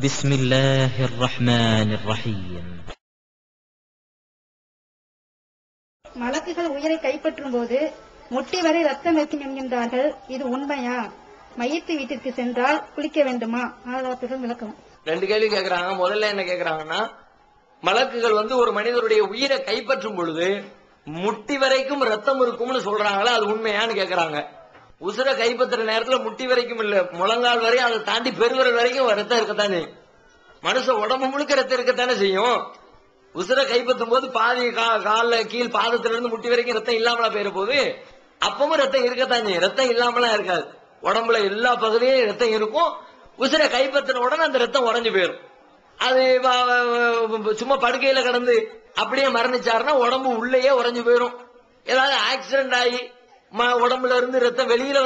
بسم الله الرحمن الرحيم. மலக்குகள் உயிரை கைப்பற்றும் போது முட்டி வரை ரத்தம் இருக்கும் என்கின்றார்கள். இது உண்மையா? மையத்து வீட்டிற்கு சென்றால் குளிக்க வேண்டுமா? ஆதாரத்துடன் விளக்கம். ரெண்டு கேள்வி கேட்கறாங்க. முதல்ல என்ன கேட்கறாங்கன்னா, மலக்குகள் ஒரு மனிதருடைய உயிரை கைப்பற்றும் பொழுது முட்டி வரைக்கும் ரத்தம் இருக்கும்னு சொல்றாங்களா, அது உண்மையான்னு கேட்கறாங்க. உசுரை கைப்பற்றுற நேரத்துல முட்டி வரைக்கும் இல்ல, முழங்கால் வரை, அதை தாண்டி பெருவிரல் வரைக்கும் ரத்தம் இருக்கத்தானே. மனுஷ உடம்பு முழுக்க ரத்தம் இருக்கத்தானே செய்யும். உசுரை கைப்பற்றும் போது பாதி கால கீழ் பாதத்துல இருந்து முட்டி வரைக்கும் ரத்தம் இல்லாமலா போயிட போது, அப்பவும் ரத்தம் இருக்கத்தான் செய்யும். ரத்தம் இல்லாமலாம் இருக்காது. உடம்புல எல்லா பகுதியும் ரத்தம் இருக்கும். உசுரை கைப்பற்றின உடனே அந்த ரத்தம் உறைஞ்சு போயிடும். அது சும்மா படுக்கையில கிடந்து அப்படியே மரணிச்சாருன்னா உடம்பு உள்ளேயே உறைஞ்சு போயிடும். ஏதாவது ஆக்சிடென்ட் ஆகி உடம்புல இருந்து ரத்தம் வெளியில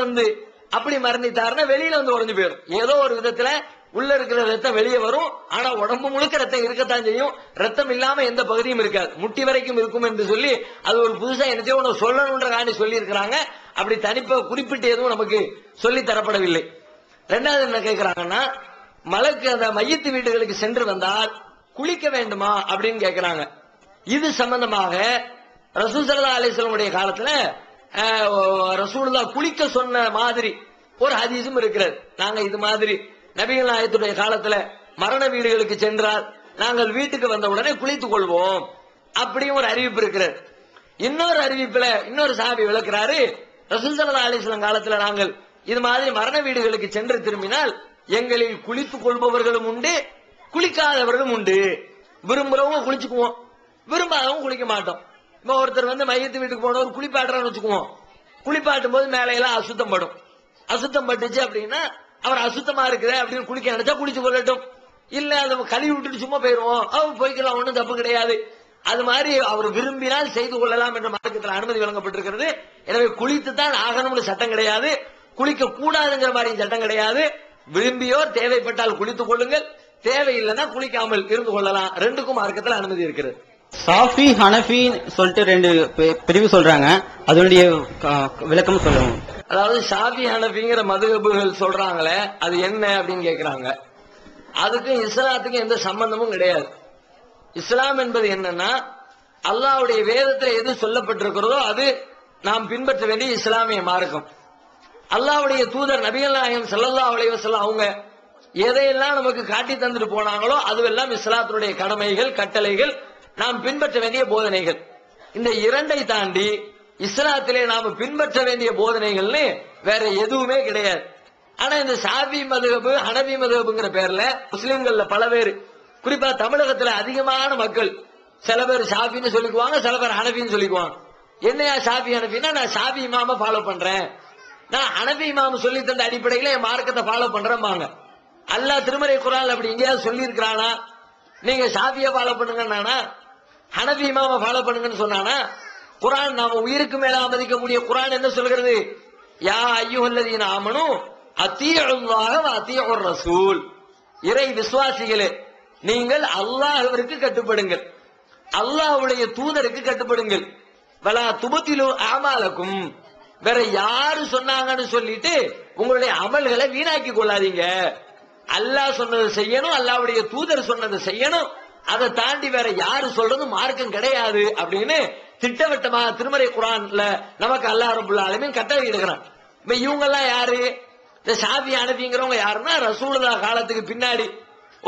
அப்படி மரணித்தாருன்னா வெளியில உறைஞ்சு போயிடும். ஏதோ ஒரு விதத்துல உள்ள இருக்கிற ரத்தம் வெளியே வரும். ஆனா உடம்பு முழுக்க ரத்தம் இருக்கத்தான் செய்யும். ரத்தம் இல்லாம எந்த பகுதியும் இருக்காது. முட்டி வரைக்கும் இருக்கும் என்று சொல்லி அது ஒரு புதுசா என்னத்தையோ ஒன்று சொல்லணும்ன்ற காண்டி சொல்லி இருக்கிறாங்க. அப்படி தனிப்ப குறிப்பிட்டு எதுவும் நமக்கு சொல்லி தரப்படவில்லை. ரெண்டாவது என்ன கேட்கிறாங்கன்னா, மலக்கு அந்த மையத்து வீடுகளுக்கு சென்று வந்தால் குளிக்க வேண்டுமா அப்படின்னு கேட்கிறாங்க. இது சம்பந்தமாக ரசூல் ஸல்லல்லாஹு அலைஹி வஸல்லம் காலத்துல ரசூலுல்லாஹ் குளிக்க சொன்ன மாதிரி ஒரு ஹதீஸும் இருக்கிறது. நாங்க இது மாதிரி நபிகள் நாயகத்துடைய காலத்துல மரண வீடுகளுக்கு சென்றால் நாங்கள் வீட்டுக்கு வந்த உடனே குளித்துக் கொள்வோம் அப்படியும் ஒரு அறிவிப்பு இருக்கிறது. இன்னொரு அறிவிப்புல இன்னொரு சஹாபி விளக்குறாரு, ரசூல் ஸல்லல்லாஹு அலைஹி வஸல்லம் காலத்துல நாங்கள் இது மாதிரி மரண வீடுகளுக்கு சென்று திரும்பினால் எங்களில் குளித்துக் கொள்பவர்களும் உண்டு, குளிக்காதவர்களும் உண்டு. விரும்புறவங்க குளிச்சுக்குவோம், விரும்பாதவங்க குளிக்க மாட்டோம். இப்ப ஒருத்தர் மையத்து வீட்டுக்கு போனவர் குளிப்பாட்டுறான்னு வச்சுக்குவோம். குளிப்பாட்டும் போது மேலையெல்லாம் அசுத்தம் படும். அசுத்தம் பட்டுச்சு அப்படின்னா அவர் அசுத்தமா இருக்குது அப்படின்னு குளிக்க நினைச்சா குளிச்சு கொள்ளட்டும். இல்ல அதை கழுவி விட்டுட்டு சும்மா போயிருவோம், அவர் போய்க்கலாம், ஒன்றும் தப்பு கிடையாது. அது மாதிரி அவர் விரும்பினால் செய்து கொள்ளலாம் என்ற மார்க்கத்தில் அனுமதி வழங்கப்பட்டிருக்கிறது. எனவே குளித்து தான் ஆகணும்னு சட்டம் கிடையாது, குளிக்க கூடாதுங்கிற மாதிரி சட்டம் கிடையாது. விரும்பியோர் தேவைப்பட்டால் குளித்துக் கொள்ளுங்கள், தேவையில்லைன்னா குளிக்காமல் இருந்து கொள்ளலாம். ரெண்டுக்கும் மார்க்கத்தில் அனுமதி இருக்கிறது. சாஃபி ஹனஃபி சொல்லிட்டு ரெண்டு பிரிவு சொல்றாங்க, அதனுடைய விளக்கம் சொல்லுவோம். அதாவது ஷாஃபி ஹனஃபிங்கிற மதுஹபுகள் சொல்றாங்களே, அது என்ன அப்படின்னு கேட்கிறாங்க. அதுக்கும் இஸ்லாத்துக்கும் எந்த சம்பந்தமும் கிடையாது. இஸ்லாம் என்பது என்னன்னா, அல்லாஹ்வுடைய வேதத்துல எது சொல்லப்பட்டிருக்கிறதோ அது நாம் பின்பற்ற வேண்டிய இஸ்லாமிய மார்க்கம். அல்லாஹ்வுடைய தூதர் நபிகள் நாயகம் ஸல்லல்லாஹு அலைஹி வஸல்லம் அவங்க எதையெல்லாம் நமக்கு காட்டி தந்துட்டு போனாங்களோ அதுவெல்லாம் இஸ்லாத்துடைய கடமைகள், கட்டளைகள், நாம் பின்பற்ற வேண்டிய போதனைகள். இந்த இரண்டை தாண்டி இஸ்லாத்திலே நாம பின்பற்ற வேண்டிய போதனைகள்னு வேற எதுவுமே கிடையாது. ஆனா இந்த ஷாஃபி மதுஹப், ஹனபி மதுஹப்ங்கிற பேர்ல முஸ்லிம்கள்ல பல பேர், குறிப்பா தமிழகத்துல அதிகமான மக்கள், சில பேர் ஷாஃபின்னு சொல்லிக்குவாங்க, சில பேர் ஹனபின்னு சொல்லிக்குவாங்க. என்னையா ஷாஃபி ஹனபின்னா, நான் ஷாஃபி இமாம ஃபாலோ பண்றேன், நான் ஹனபி இமாம் சொல்லி தந்த அடிப்படையில என் மார்க்கத்தை ஃபாலோ பண்றேன்பாங்க. அல்லாஹ் திருமறை குர்ஆன்ல அப்படி எங்கேயாவது சொல்லி இருக்கிறானா நீங்க ஷாஃபியை ஃபாலோ பண்ணுங்கன்னானா, ஹனபி இமாம ஃபாலோ பண்ணுங்கன்னு சொன்னானா? குர்ஆன் நாம உயிருக்கு மேல மதிக்க முடிய குர்ஆன் என்ன சொல்கிறது? யா அய்யுஹல்லதீன ஆமனு அத்தீஉல்லாஹ வ அத்தீஉர் ரசூல். இறை விசுவாசிகளே, நீங்கள் அல்லாஹ்விற்கு கட்டுப்படுங்கள், அல்லாஹ்வுடைய தூதருக்கு கட்டுப்படுங்கள். வலா துபதிலு அமாலக்கும். வேற யாரு சொன்னாங்கன்னு சொல்லிட்டு உங்களுடைய அமல்களை வீணாக்கி கொள்ளாதீங்க. அல்லாஹ் சொன்னதை செய்யணும், அல்லாஹ்வுடைய தூதர் சொன்னதை செய்யணும். அதை தாண்டி வேற யாரு சொல்றது மார்க்கம் கிடையாது அப்படின்னு திட்டவட்டமாக திருமறை குர்ஆன்ல நமக்கு அல்லாஹ் ரப்பல் ஆலமீன் கட்டளை இடுகிறான். இப்ப இவங்க எல்லாம் யாரு? இந்த ஷாஃபி ஹனபிங்கிறவங்க யாருன்னா, ரசூலுல்லாஹ் காலத்துக்கு பின்னாடி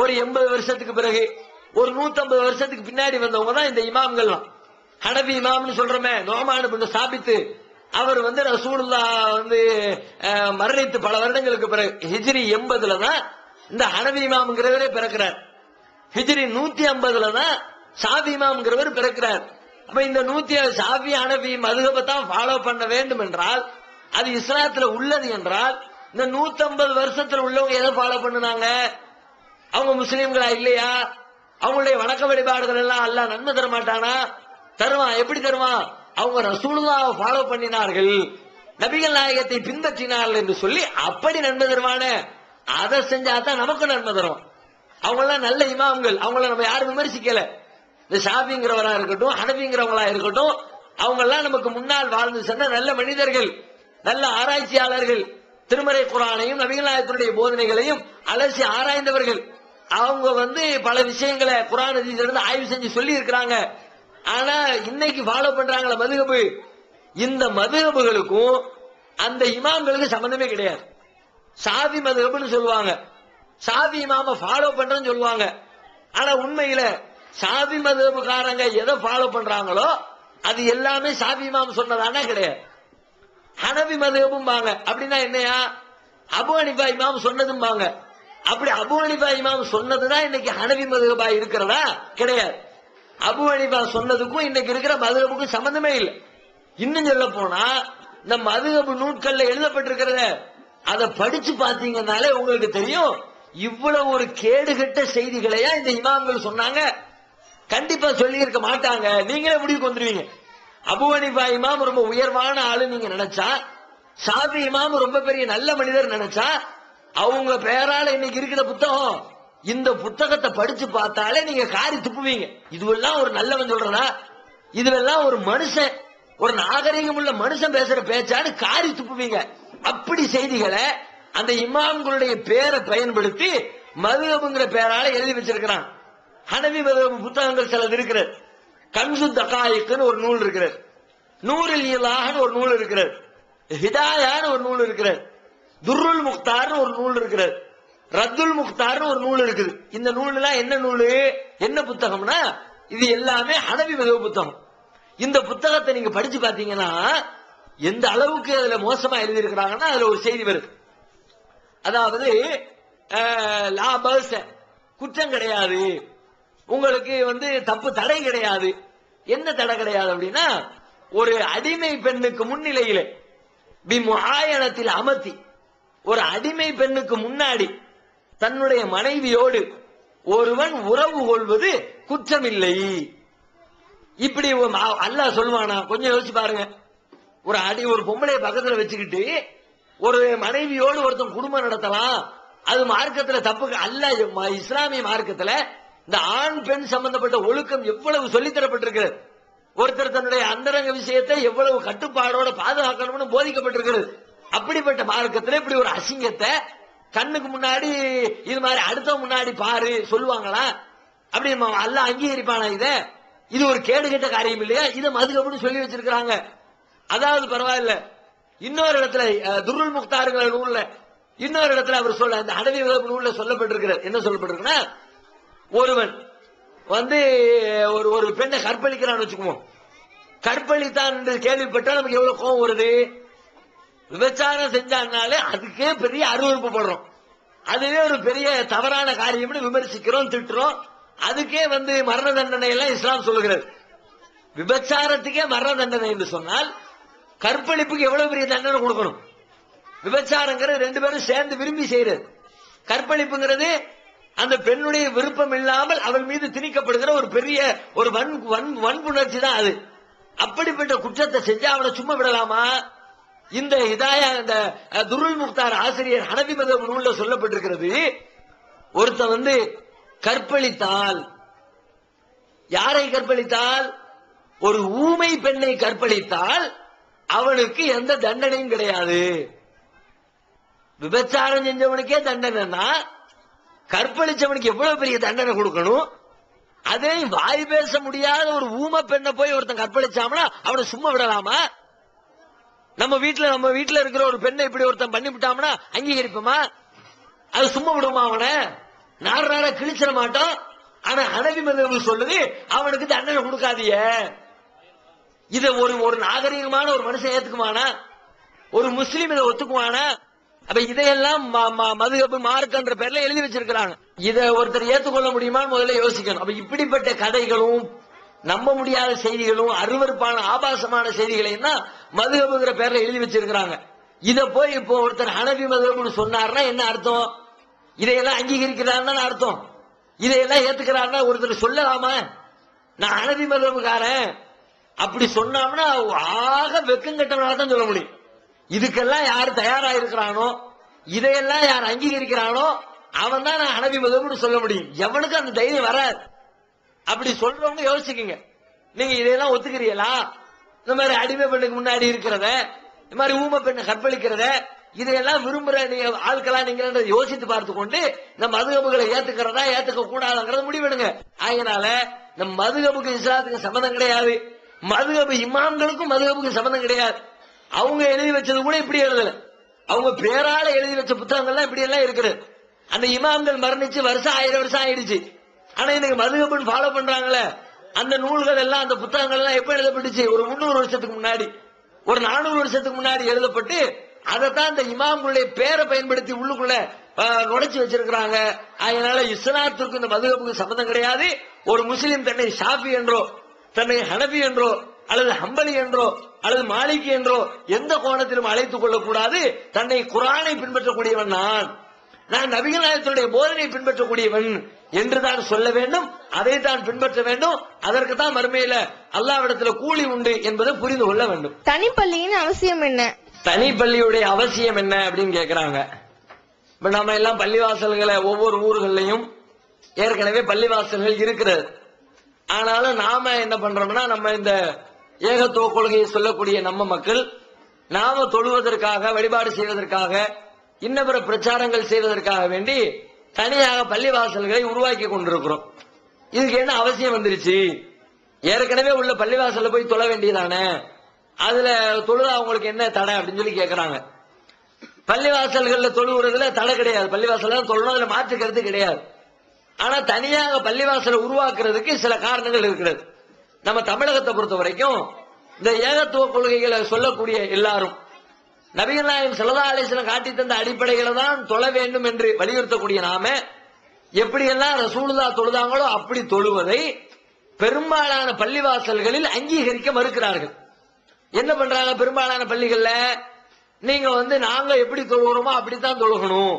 ஒரு 80 வருஷத்துக்கு பிறகு, ஒரு 150 வருஷத்துக்கு பின்னாடி வந்தவங்க தான் இந்த இமாம்கள்லாம். ஹனபி இமாம்னு சொல்றமே, நுஅமான் இப்னு சாபித், அவர் ரசூலுல்லாஹ் மரணித்து பல வருடங்களுக்கு பிறகு ஹிஜ்ரி 80ல தான் இந்த ஹனபி இமாம்ங்கிறவரே பிறக்கிறார். ஹிஜ்ரி 150ல தான் ஷாஃபி இமாம்ங்கிறவர் பிறக்கிறார். அப்ப இந்த ஷாஃபி ஹனபி மதுஹபை தான் ஃபாலோ பண்ண வேண்டும் என்றால், அது இஸ்லாத்துல உள்ளது என்றால், இந்த 150 வருஷத்துல உள்ளவங்க எதை ஃபாலோ பண்ணுனாங்க? அவங்க முஸ்லீம்களா இல்லையா? அவங்களுடைய வணக்க வழிபாடுகள் எல்லாம் அல்லாஹ் நன்மை தர மாட்டானா? தருவான். எப்படி தருவான்? அவங்க ரசூலுல்லாஹ் ஃபாலோ பண்ணினார்கள், நபிகள் நாயகத்தை பின்பற்றினார்கள் என்று சொல்லி அப்படி நன்மை தருவான. அதை செஞ்சா தான் நமக்கு நன்மை தரும். அவங்க எல்லாம் நல்ல இமாம்கள், அவங்கள நம்ம யாரும் விமர்சிக்கல. இந்த ஷாஃபிங்கிறவரா இருக்கட்டும், ஹனபிங்கிறவங்களா இருக்கட்டும், அவங்க எல்லாம் நமக்கு முன்னால் வாழ்ந்து சென்ற நல்ல மனிதர்கள், நல்ல ஆராய்ச்சியாளர்கள். திருமறை குர்ஆனையும் நபிகள் நாயகத்தினுடைய போதனைகளையும் அலசி ஆராய்ந்தவர்கள். அவங்க வந்து பல விஷயங்களை குர்ஆன் ஹதீஸ்ல இருந்து ஆய்வு செஞ்சு சொல்லி இருக்கிறாங்க. ஆனா இன்னைக்கு ஃபாலோ பண்றாங்களா மதுஹபு, இந்த மதுஹபுகளுக்கும் அந்த இமாம்களுக்கு சம்பந்தமே கிடையாது. ஷாஃபி மதுஹப்னு சொல்லுவாங்க, ஷாஃபி இமாம ஃபாலோ பண்றேன்னு சொல்லுவாங்க. ஆனா உண்மையில ஷாஃபி மதுஹப்காரங்க எதை ஃபாலோ பண்றாங்களோ அது எல்லாமே ஷாஃபி இமாம் சொன்னதானே கிடையாது. ஹனபி மதுஹபும்பாங்க, அப்படின்னா என்னையா அபு ஹனீஃபா இமாம் சொன்னதும்பாங்க. அப்படி அபு ஹனீஃபா இமாம் சொன்னதுதான் இன்னைக்கு ஹனபி மதுஹபா இருக்கிறதா? கிடையாது. அபு ஹனீஃபா சொன்னதுக்கும் இன்னைக்கு இருக்கிற மதுஹபுக்கும் சம்பந்தமே இல்லை. இன்னும் சொல்ல போனா இந்த மதுஹபு நூட்கள்ல எழுதப்பட்டிருக்கிறத அதை படிச்சு பாத்தீங்கன்னாலே உங்களுக்கு தெரியும், இவ்வளவு ஒரு கேடுகட்ட செய்திகளையா இந்த இமாம்கள் சொன்னாங்க. கண்டிப்பா சொல்லி இருக்க மாட்டாங்க. நீங்களே முடிவுக்கு வந்துருவீங்க. அபு ஹனீஃபா இமாம் ரொம்ப உயர்வான ஆளு நீங்க நினைச்சா, ஷாஃபி இமாம் ரொம்ப பெரிய நல்ல மனிதர் நினைச்சா, அவங்க பேரால இன்னைக்கு இருக்கிற புத்தகம், இந்த புத்தகத்தை படிச்சு பார்த்தாலே நீங்க காரி துப்புவீங்க. இதுவெல்லாம் ஒரு நல்லவன் சொல்றதா? இதுவெல்லாம் ஒரு மனுஷன், ஒரு நாகரிகம் உள்ள மனுஷன் பேசுற பேச்சான்னு காரி துப்புவீங்க. அப்படி செய்திகளை அந்த இமாம்களுடைய பேரை பயன்படுத்தி மதுஹப்ங்கிற பேரால எழுதி வச்சிருக்கிறான். ஹனபி மதுஹப் புத்தகங்கள் சிலது இருக்கிறது. கன்சு தகாயிக்னு ஒரு நூல் இருக்கிறது, நூருல் இலாஹ்னு ஒரு நூல் இருக்கிறது, ஹிதாயான்னு ஒரு நூல் இருக்கிறது, துர்ருல் முக்தார்னு ஒரு நூல் இருக்கிறது, ரத்துல் முக்தார்னு ஒரு நூல் இருக்குது. இந்த நூல் எல்லாம் என்ன நூலு, என்ன புத்தகம்னா இது எல்லாமே ஹனபி மதுஹப் புத்தகம். இந்த புத்தகத்தை நீங்க படிச்சு பாத்தீங்கன்னா எந்த அளவுக்கு அதுல மோசமா எழுதி இருக்கிறாங்கன்னா அதுல ஒரு செய்தி வருது. அதாவது லாபஸ், குற்றம் கிடையாது, உங்களுக்கு வந்து தப்பு தடை கிடையாது. என்ன தடை கிடையாது அப்படின்னா, ஒரு அடிமை பெண்ணுக்கு முன்னிலையில பிமுஆயனத்தில் அமர்த்தி, ஒரு அடிமை பெண்ணுக்கு முன்னாடி தன்னுடைய மனைவியோடு ஒருவன் உறவு கொள்வது குற்றமில்லை. இப்படி அல்லாஹ் சொல்வானா? கொஞ்சம் யோசிச்சு பாருங்க. ஒரு பொம்பளைய பக்கத்துல வச்சுக்கிட்டு ஒரு மனைவியோடு ஒருத்தன் குடும்பம் நடத்தலாம், அது மார்க்கத்துல தப்பு அல்ல. இஸ்லாமிய மார்க்கத்துல இந்த ஆண் பெண் சம்பந்தப்பட்ட ஒழுக்கம் எவ்வளவு சொல்லித்தரப்பட்டிருக்கிறது. ஒருத்தர் தன்னுடைய அந்தரங்க விஷயத்தை எவ்வளவு கட்டுப்பாடோட பாதுகாக்கணும்னு போதிக்கப்பட்டிருக்கிறது. அப்படிப்பட்ட மார்க்கத்துல இப்படி ஒரு அசிங்கத்தை கண்ணுக்கு முன்னாடி இது மாதிரி அடுத்த முன்னாடி பாரு சொல்லுவாங்களா? அப்படி அல்லாஹ் அங்கீகரிப்பானா? இது ஒரு கேடுகட்ட காரியம் இல்லையா? இதை மதுஹப்னு சொல்லி வச்சிருக்காங்க. அதாவது பரவாயில்ல, இன்னொரு இடத்துல துர்ருல் முக்தாருங்கிற நூல்ல இன்னொரு இடத்துல அவர் சொல்ல, அந்த ஹனபி மதுஹப் நூல்ல சொல்லப்பட்டிருக்கிறது. என்ன சொல்லப்பட்டிருக்குன்னா, ஒருவன் வந்து ஒரு பெண்ணை கற்பழிக்கிறான்னு வச்சுக்குவோம். கற்பழித்தான் என்று கேள்விப்பட்டா நமக்கு எவ்வளவு கோபம் வருது. விபச்சாரம் செஞ்சான்னாலே அதுக்கே பெரிய அருவருப்பு படுறோம். அதுவே ஒரு பெரிய தவறான காரியம்னு விமர்சிக்கிறோம், திட்டுறோம். அதுக்கே வந்து மரண தண்டனை எல்லாம் இஸ்லாம் சொல்லுகிறது. விபச்சாரத்துக்கே மரண தண்டனை என்று சொன்னால் கற்பழிப்புக்கு எவ்வளவு பெரிய தண்டனை கொடுக்கணும்? விபச்சாரங்கிறது ரெண்டு பேரும் சேர்ந்து விரும்பி செய்யறது. கற்பழிப்புங்கிறது அந்த பெண்ணுடைய விருப்பம் இல்லாமல் அவள் மீது திணிக்கப்படுகிற ஒரு பெரிய ஒரு வன்புணர்ச்சி தான் அது. அப்படிப்பட்ட குற்றத்தை செஞ்சா அவனை சும்மா விடலாமா? இந்த ஹிதாயா, இந்த துருல் முக்தார் ஆசிரியர் ஹனபி மதுஹப் நூல்ல சொல்லப்பட்டிருக்கிறது, ஒருத்தன் வந்து கற்பழித்தால், யாரை கற்பழித்தால்? ஒரு ஊமை பெண்ணை கற்பழித்தால் அவனுக்கு எந்த தண்டனையும் கிடையாது. விபச்சாரம் செஞ்சவனுக்கே தண்டனைன்னா கற்பழிச்சவனுக்கு எவ்வளவு பெரிய தண்டனை கொடுக்கணும்? அதே வாய் பேச முடியாத ஒரு ஊமை பெண்ணை போய் ஒருத்தன் கற்பழிச்சாமனா அவனை சும்மா விடலாமா? நம்ம வீட்டுல இருக்கிற ஒரு பெண்ணை இப்படி ஒருத்தன் பண்ணி விட்டாமனா அங்கீகரிப்போமா? அது சும்மா விடுமா? அவனை நார கிழிச்சிட மாட்டோம். ஆனா ஹனபி மதுஹப் சொல்லுது அவனுக்கு தண்டனை கொடுக்காதீங்க. இதை ஒரு நாகரிகமான ஒரு மனுஷன் ஏத்துக்குவானா? ஒரு முஸ்லீம் இதை ஒத்துக்குவானா? அப்ப இதையெல்லாம் மதுஹப் மார்க்கன்ற பேர்ல எழுதி வச்சிருக்கிறாங்க. இதை ஒருத்தர் ஏத்துக்கொள்ள முடியுமான்னு முதல்ல யோசிக்கணும். அப்ப இப்படிப்பட்ட கதைகளும் நம்ப முடியாத செய்திகளும் அருவருப்பான ஆபாசமான செய்திகளை மதுஹப்ங்கிற பேர்ல எழுதி வச்சிருக்கிறாங்க. இத போய் இப்போ ஒருத்தர் ஹனபி மதுஹப்னு சொன்னார்னா என்ன அர்த்தம்? இதையெல்லாம் அங்கீகரிக்கிறான்னு அர்த்தம். இதையெல்லாம் ஏத்துக்கிறாருன்னா ஒருத்தர் சொல்லலாமா? நான் ஹனபி மதுஹப்காரன் அப்படி சொன்னாம்னா ஆக வெக்கம் கட்டவனால தான் சொல்ல முடியும். இதுக்கெல்லாம் யாரு தயாரா இருக்கிறானோ, இதையெல்லாம் யார் அங்கீகரிக்கிறானோ அவன் தான் நான் ஹனபி மதுஹப்னு சொல்ல முடியும். எவனுக்கு அந்த தைரியம் வராது. அப்படி சொல்றவங்க யோசிக்குங்க, நீங்க இதையெல்லாம் ஒத்துக்கிறீங்களா? இந்த மாதிரி அடிமை பெண்ணுக்கு முன்னாடி இருக்கிறத, இந்த மாதிரி ஊமை பெண்ணை கற்பழிக்கிறத, இதையெல்லாம் விரும்புற ஆட்களா நீங்க யோசித்து பார்த்து கொண்டு இந்த மதுகபுகளை ஏத்துக்கிறதா ஏத்துக்க கூடாதுங்கிறத முடிவெடுங்க. அதனால இந்த மதுகபுக்கு இஸ்லாத்துக்கு சம்பந்தம் கிடையாது, மதுகபு இமாம்களுக்கும் மதுகபுக்கு சம்பந்தம் கிடையாது. அவங்க எழுதி வச்சது கூட இப்படி எழுதல, அவங்க பேரால எழுதி வச்ச புத்தகங்கள்லாம் இப்படி எல்லாம் இருக்குது. அந்த இமாம்கள் மரணிச்சு வருஷம் 1000 வருஷம் ஆயிடுச்சு. ஆனா இன்னைக்கு மதுகபுன்னு ஃபாலோ பண்றாங்களே, அந்த நூல்கள் எல்லாம் அந்த புத்தகங்கள் எல்லாம் எப்ப எழுதப்பட்டுச்சு? ஒரு 300 வருஷத்துக்கு முன்னாடி, ஒரு 400 வருஷத்துக்கு முன்னாடி எழுதப்பட்டு அதைத்தான் இந்த இமாம்களுடைய பேரை பயன்படுத்தி உள்ளுக்குள்ள நுழைச்சு வச்சிருக்கிறாங்க. அதனால இஸ்லாத்திற்கு இந்த மதுகபுக்கு சம்பந்தம் கிடையாது. ஒரு முஸ்லீம் தன்னை ஷாஃபி என்றோ தன்னை ஹனபி என்றோ அல்லது ஹம்பலி என்றோ அல்லது மாலிகி என்றோ எந்த கோணத்திலும் அழைத்துக் கொள்ளக்கூடாது. தன்னை குர்ஆனை பின்பற்றக்கூடியவன் நான் நபிகள் நாயகத்துடைய போதனை பின்பற்றக்கூடியவன் என்றுதான் சொல்ல வேண்டும், அதை தான் பின்பற்ற வேண்டும். அதற்கு தான் மறுமையில அல்லாஹ்விடத்துல கூலி உண்டு என்பதை புரிந்து கொள்ள வேண்டும். தனிப்பள்ளியின் அவசியம் என்ன? தனிப்பள்ளியுடைய அவசியம் என்ன அப்படின்னு கேக்குறாங்க. இப்ப நம்ம எல்லாம் பள்ளிவாசல்களை ஒவ்வொரு ஊர்களையும் ஏற்கனவே பள்ளிவாசல்கள் இருக்கிறது. ஆனாலும் நாம என்ன பண்றோம்னா, நம்ம இந்த ஏகத்துவ கொள்கையை சொல்லக்கூடிய நம்ம மக்கள் நாம தொழுவதற்காக வழிபாடு செய்வதற்காக இன்ன பிற பிரச்சாரங்கள் செய்வதற்காக வேண்டி தனியாக பள்ளிவாசல்களை உருவாக்கி கொண்டிருக்கிறோம். இதுக்கு என்ன அவசியம் வந்துருச்சு? ஏற்கனவே உள்ள பள்ளிவாசல்ல போய் தொழ வேண்டியதானே, அதுல தொழுதா அவங்களுக்கு என்ன தடை அப்படின்னு சொல்லி கேட்கறாங்க. பள்ளிவாசல்கள்ல தொழுகிறதுல தடை கிடையாது, பள்ளிவாசல் தொழணும், அதுல மாற்று கருத்து கிடையாது. ஆனா தனியாக பள்ளிவாசலை உருவாக்குறதுக்கு சில காரணங்கள் இருக்கிறது. நம்ம தமிழகத்தை பொறுத்த வரைக்கும் இந்த ஏகத்துவ கொள்கைகளை சொல்லக்கூடிய எல்லாரும் நபிகள் நாயகம் ஸல்லல்லாஹு அலைஹி வஸல்லம் காட்டி தந்த அடிப்படைகளை தான் தொழ வேண்டும் என்று வலியுறுத்தக்கூடிய நாம எப்படியெல்லாம் ரசூலுல்லாஹ் தொழுதாங்களோ அப்படி தொழுவதை பெரும்பாலான பள்ளிவாசல்களில் அங்கீகரிக்க மறுக்கிறார்கள். என்ன பண்றாங்க? பெரும்பாலான பள்ளிகள்ல நீங்க நாங்க எப்படி தொழுகிறோமோ அப்படித்தான் தொழுகணும்,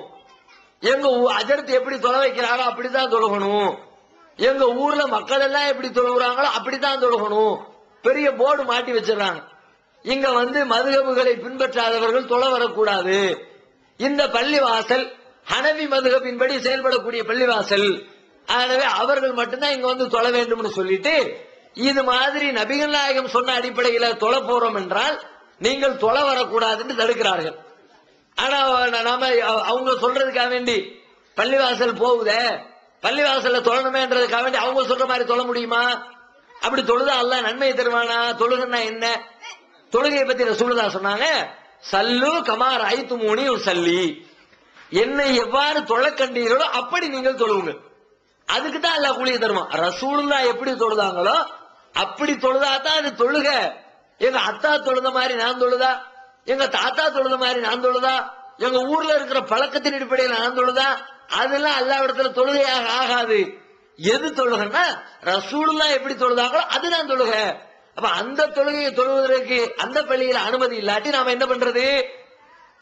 எங்க அஜர்த்து எப்படி தொலை வைக்கிறாங்க அப்படித்தான் தொழுகணும், எங்க ஊர்ல மக்கள் எல்லாம் எப்படி தொழுகிறாங்களோ அப்படித்தான் தொழுகணும், பெரிய போர்டு மாட்டி வச்சிடறாங்க. இங்க மதுகபுகளை பின்பற்றாதவர்கள் தொலை வரக்கூடாது, இந்த பள்ளிவாசல் ஹனவி மதுகபின்படி செயல்படக்கூடிய பள்ளிவாசல், ஆகவே அவர்கள் மட்டும்தான் இங்க தொலை வேண்டும்னு சொல்லிட்டு இது மாதிரி நபிகள் நாயகம் சொன்ன அடிப்படையில தொலை போறோம் என்றால் நீங்கள் தொலை வரக்கூடாதுன்னு தடுக்கிறார்கள். ஆனா நாம அவங்க சொல்றதுக்காக வேண்டி பள்ளிவாசல் போகுதே, பள்ளிவாசல்ல தொழணுமேன்றதுக்காக வேண்டி அவங்க சொல்ற மாதிரி தொழ முடியுமா? அப்படி தொழுதா அல்லாஹ் நன்மையை தருவானா? தொழுகன்னா என்ன? தொழுகையை பத்தி ரசூலுல்லாஹ் சொன்னாங்க, சல்லு கமார் ஐத்துமூனி சல்லி, என்னை எவ்வாறு தொழ கண்டீர்களோ அப்படி நீங்கள் தொழுவுங்க. அதுக்கு தான் அல்லாஹ் கூலியை தருவான். ரசூலுல்லாஹ் எப்படி தொழுதாங்களோ அப்படி தொழுதாதான் அது தொழுக. எங்க அத்தா தொழுத மாதிரி நான் தொழுதா, எங்க தாத்தா தொழுத மாதிரி நான் தொழுதா, எங்க ஊர்ல இருக்கிற பழக்கத்தின் அடிப்படையில் நான் தொழுதா, அதெல்லாம் அல்லாஹ்விடத்துல தொழுகையாக ஆகாது. எது தொழுகன்னா ரசூலுல்லாஹ் எப்படி தொழுதாங்களோ அதுதான் தொழுக. அப்ப அந்த தொழுகையை தொழுவதற்கு அந்த பள்ளியில அனுமதி இல்லாட்டி நாம என்ன பண்றது?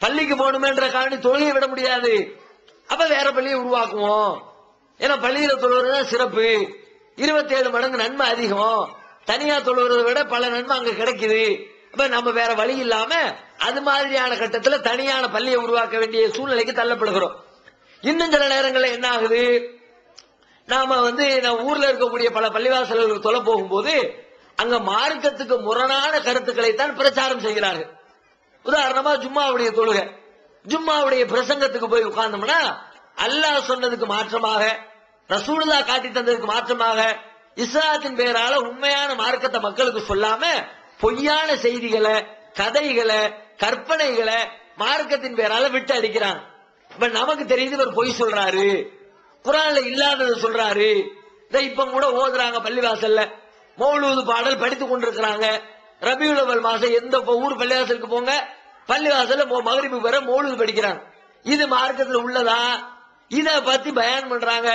பள்ளிக்கு போகணுமேன்ற காரணி தொழுகையை விட முடியாது. அப்ப வேற பள்ளியை உருவாக்குவோம். ஏன்னா பள்ளியில தொழுவதுதான் சிறப்பு, 27 மடங்கு நன்மை அதிகம், தனியா தொழுகிறத விட பல நன்மை அங்க கிடைக்குது. அப்ப நம்ம வேற வழி இல்லாம அது மாதிரியான கட்டத்துல தனியான பள்ளியை உருவாக்க வேண்டிய சூழ்நிலைக்கு தள்ளப்படுகிறோம். இன்னும் சில நேரங்கள்ல என்ன ஆகுது, நாம நம்ம ஊர்ல இருக்கக்கூடிய பல பள்ளிவாசல்களுக்கு தொலை போகும்போது அங்க மார்க்கத்துக்கு முரணான கருத்துக்களை தான் பிரச்சாரம் செய்கிறார்கள். உதாரணமா ஜும்மாவுடைய தொழுகை, ஜும்மாவுடைய பிரசங்கத்துக்கு போய் உட்கார்ந்தோம்னா அல்லாஹ் சொன்னதுக்கு மாற்றமாக, ரசூலுல்லாஹ் காட்டி தந்ததுக்கு மாற்றமாக இஸ்லாத்தின் பெயரால உண்மையான மார்க்கத்தை மக்களுக்கு சொல்லாம பொய்யான செய்திகளை, கதைகளை, கற்பனைகளை மார்க்கத்தின் பெயரால விட்டு அடிக்கிறாங்க. இப்ப நமக்கு தெரியுது இவர் பொய் சொல்றாரு, குர்ஆன்ல இல்லாதது சொல்றாரு. இப்ப கூட ஓதுறாங்க பள்ளிவாசல்ல, மௌலூது பாடல் படித்துக் கொண்டிருக்கிறாங்க. ரபியுல் அவல் மாசம் எந்த ஊர் பள்ளிவாசலுக்கு போங்க, பள்ளிவாசல்ல மக்ரிபுக்கு வர மௌலூது படிக்கிறாங்க. இது மார்க்கத்துல உள்ளதா? இத பத்தி பயான் பண்றாங்க.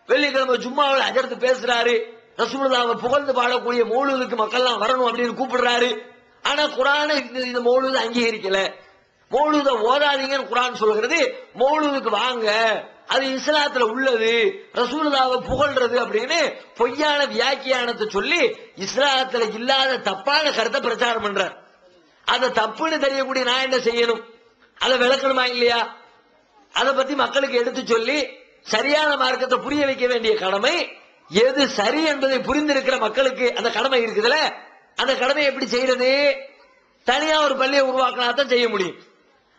வெள்ளிக்கிழமை ஜும்மாவில் அஜர்த்து பேசுறாரு, ரசூலுல்லாஹ்வை புகழ்ந்து பாடக்கூடிய மௌலூதுக்கு மக்கள்லாம் வரணும் அப்படின்னு கூப்பிடுறாரு. ஆனா குர்ஆன் இந்த மௌலூது அங்கீகரிக்கல, மௌலூத ஓதாதீங்கன்னு குர்ஆன் சொல்கிறது, மௌலூதுக்கு வாங்க அது இஸ்லாத்துல உள்ளது, ரசூலுல்லாஹ்வை புகழ்றது அப்படின்னு பொய்யான வியாக்கியானத்தை சொல்லி இஸ்லாத்துல இல்லாத தப்பான கருத்தை பிரச்சாரம் பண்றார். அதை தப்புன்னு தெரியக்கூடிய நான் என்ன செய்யணும்? அதை விளக்கணுமா இல்லையா? அதை பத்தி மக்களுக்கு எடுத்து சொல்லி சரியான மார்க்கத்தை புரிய வைக்க வேண்டிய கடமை, எது சரி என்பதை புரிந்திருக்கிற மக்களுக்கு அந்த கடமை இருக்குதுல, அந்த கடமை எப்படி செய்யறது? தனியா ஒரு பள்ளியை உருவாக்கினா தான் செய்ய முடியும்.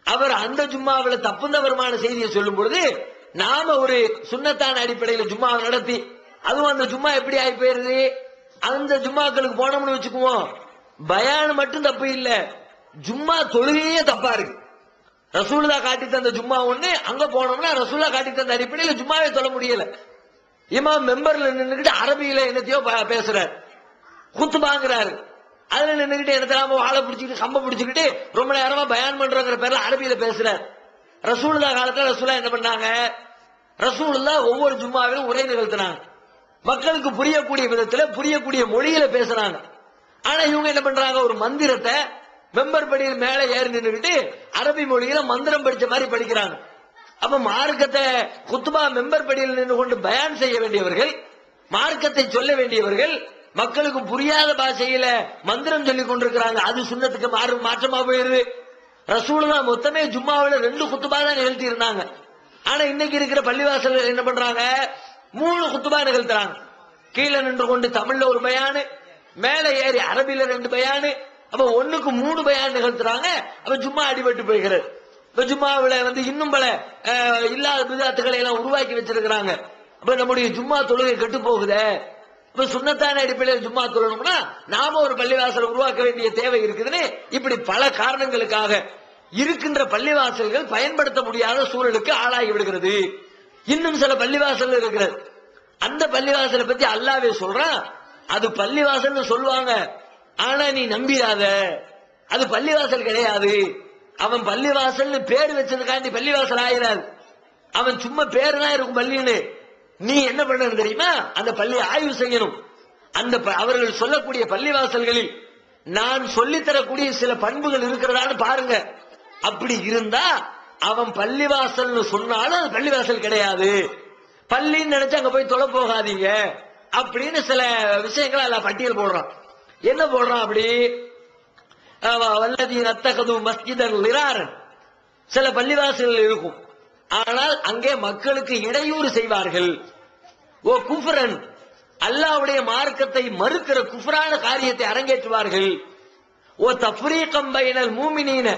அவர் அந்த ஜும்மாவில தப்புந்தவருமான செய்தியை சொல்லும் பொழுது நாம ஒரு சுன்னத்தான அடிப்படையில் ஜும்மாவை நடத்தி, அதுவும் அந்த ஜும்மா எப்படி ஆகி போயிருது, அந்த ஜும்மாக்களுக்கு போனோம்னு வச்சுக்குவோம், பயான் மட்டும் தப்பு இல்ல, ஜும்மா தொழுகையே தப்பா இருக்கு. ரசூலுல்லா காட்டி தந்த ஜும்மா ஒண்ணு, அங்க போனோம்னா ரசூலுல்லா காட்டி தந்த அடிப்படையில் ஜும்மாவே தொழ முடியல. இமாம் மெம்பர்ல நின்றுகிட்டு அரபியில என்னத்தையோ பேசுறாரு, குத்துபாங்கிறாரு. அதுல நின்றுகிட்டு என்னத்தலாம வாழை பிடிச்சிக்கிட்டு கம்ப பிடிச்சிக்கிட்டு ரொம்ப நேரமா பயான் பண்றோங்கிற பேர்ல அரபியில பேசுறாரு. ரசூலுல்லா காலத்துல ரசூலா என்ன பண்ணாங்க, ரசூலுல்லா ஒவ்வொரு ஜும்மாவிலும் உரை நிகழ்த்தினாங்க, மக்களுக்கு புரியக்கூடிய விதத்துல புரியக்கூடிய மொழியில பேசுறாங்க. ஆனா இவங்க என்ன பண்றாங்க, ஒரு மந்திரத்தை மெம்பர் படியில் மேல ஏறி நின்றுகிட்டு அரபி மொழியில மந்திரம் படிச்ச மாதிரி படிக்கிறாங்க. அப்ப மார்க்கத்தை குத்துபா மெம்பர் படியில் நின்று கொண்டு பயான் செய்ய வேண்டியவர்கள், மார்க்கத்தை சொல்ல வேண்டியவர்கள் மக்களுக்கு புரியாத பாஷையில மந்திரம் சொல்லி கொண்டிருக்கிறாங்க. அது சுன்னத்துக்கு மாற்றமா போயிருது. ரசூலுல்லா மொத்தமே ஜும்மாவில 2 குத்துபா தான் நிகழ்த்தி இருந்தாங்க. ஆனா இன்னைக்கு இருக்கிற பள்ளிவாசல் என்ன பண்றாங்க, 3 குத்துபா நிகழ்த்துறாங்க. கீழே நின்று கொண்டு தமிழ்ல ஒரு பயானு, மேல ஏறி அரபில 2 பயானு, அப்ப 1க்கு 3 பயான் நிகழ்த்துறாங்க. அப்ப ஜும்மா அடிபட்டு போய்கிறது. இப்ப ஜும்மாவில இன்னும் பல இல்லாத பிதாத்துக்களை எல்லாம் உருவாக்கி வச்சிருக்கிறாங்க. அப்ப நம்முடைய ஜும்மா தொழுகை கெட்டு போகுதே. இப்ப சுன்னத்தான அடிப்படையில் ஜும்மா தொழணும்னா நாம ஒரு பள்ளிவாசல் உருவாக்க வேண்டிய தேவை இருக்குதுன்னு இப்படி பல காரணங்களுக்காக இருக்கின்ற பள்ளிவாசல்கள் பயன்படுத்த முடியாத சூழலுக்கு ஆளாகி விடுகிறது. இன்னும் சில பள்ளிவாசல் இருக்கிறது, அந்த பள்ளிவாசலை பத்தி அல்லாஹ்வே சொல்றான், அது பள்ளிவாசல்னு சொல்லுவாங்க, ஆனா நீ நம்பிராத, அது பள்ளிவாசல் கிடையாது. அவன் பள்ளிவாசல்னு பேர் வச்சதுக்காண்டி பள்ளிவாசல் ஆயிராது, அவன் சும்மா பேரு தான் இருக்கும் பள்ளின்னு. நீ என்ன பண்ணணும் தெரியுமா, அந்த பள்ளியை ஆய்வு செய்யணும். அந்த அவர்கள் சொல்லக்கூடிய பள்ளிவாசல்களில் நான் சொல்லித்தரக்கூடிய சில பண்புகள் இருக்கிறதான்னு பாருங்க. அப்படி இருந்தா அவன் பள்ளிவாசல்னு சொன்னாலும் அது பள்ளிவாசல் கிடையாது, பள்ளின்னு நினைச்சு அங்க போய் தொலை போகாதீங்க அப்படின்னு சில விஷயங்களை எல்லாம் பட்டியல் போடுறான். என்ன போடுறான் அப்படி, வல்லதீன அத்தகது மஸ்ஜிதன் லிராரன், சில பள்ளிவாசல்கள் இருக்கும், ஆனால் அங்கே மக்களுக்கு இடையூறு செய்வார்கள். ஓ குஃப்ரன், அல்லாஹ்வுடைய மார்க்கத்தை மறுக்கிற குஃப்ரான காரியத்தை அரங்கேற்றுவார்கள். ஓ தஃப்ரீகம் பைனல் மூமினீன,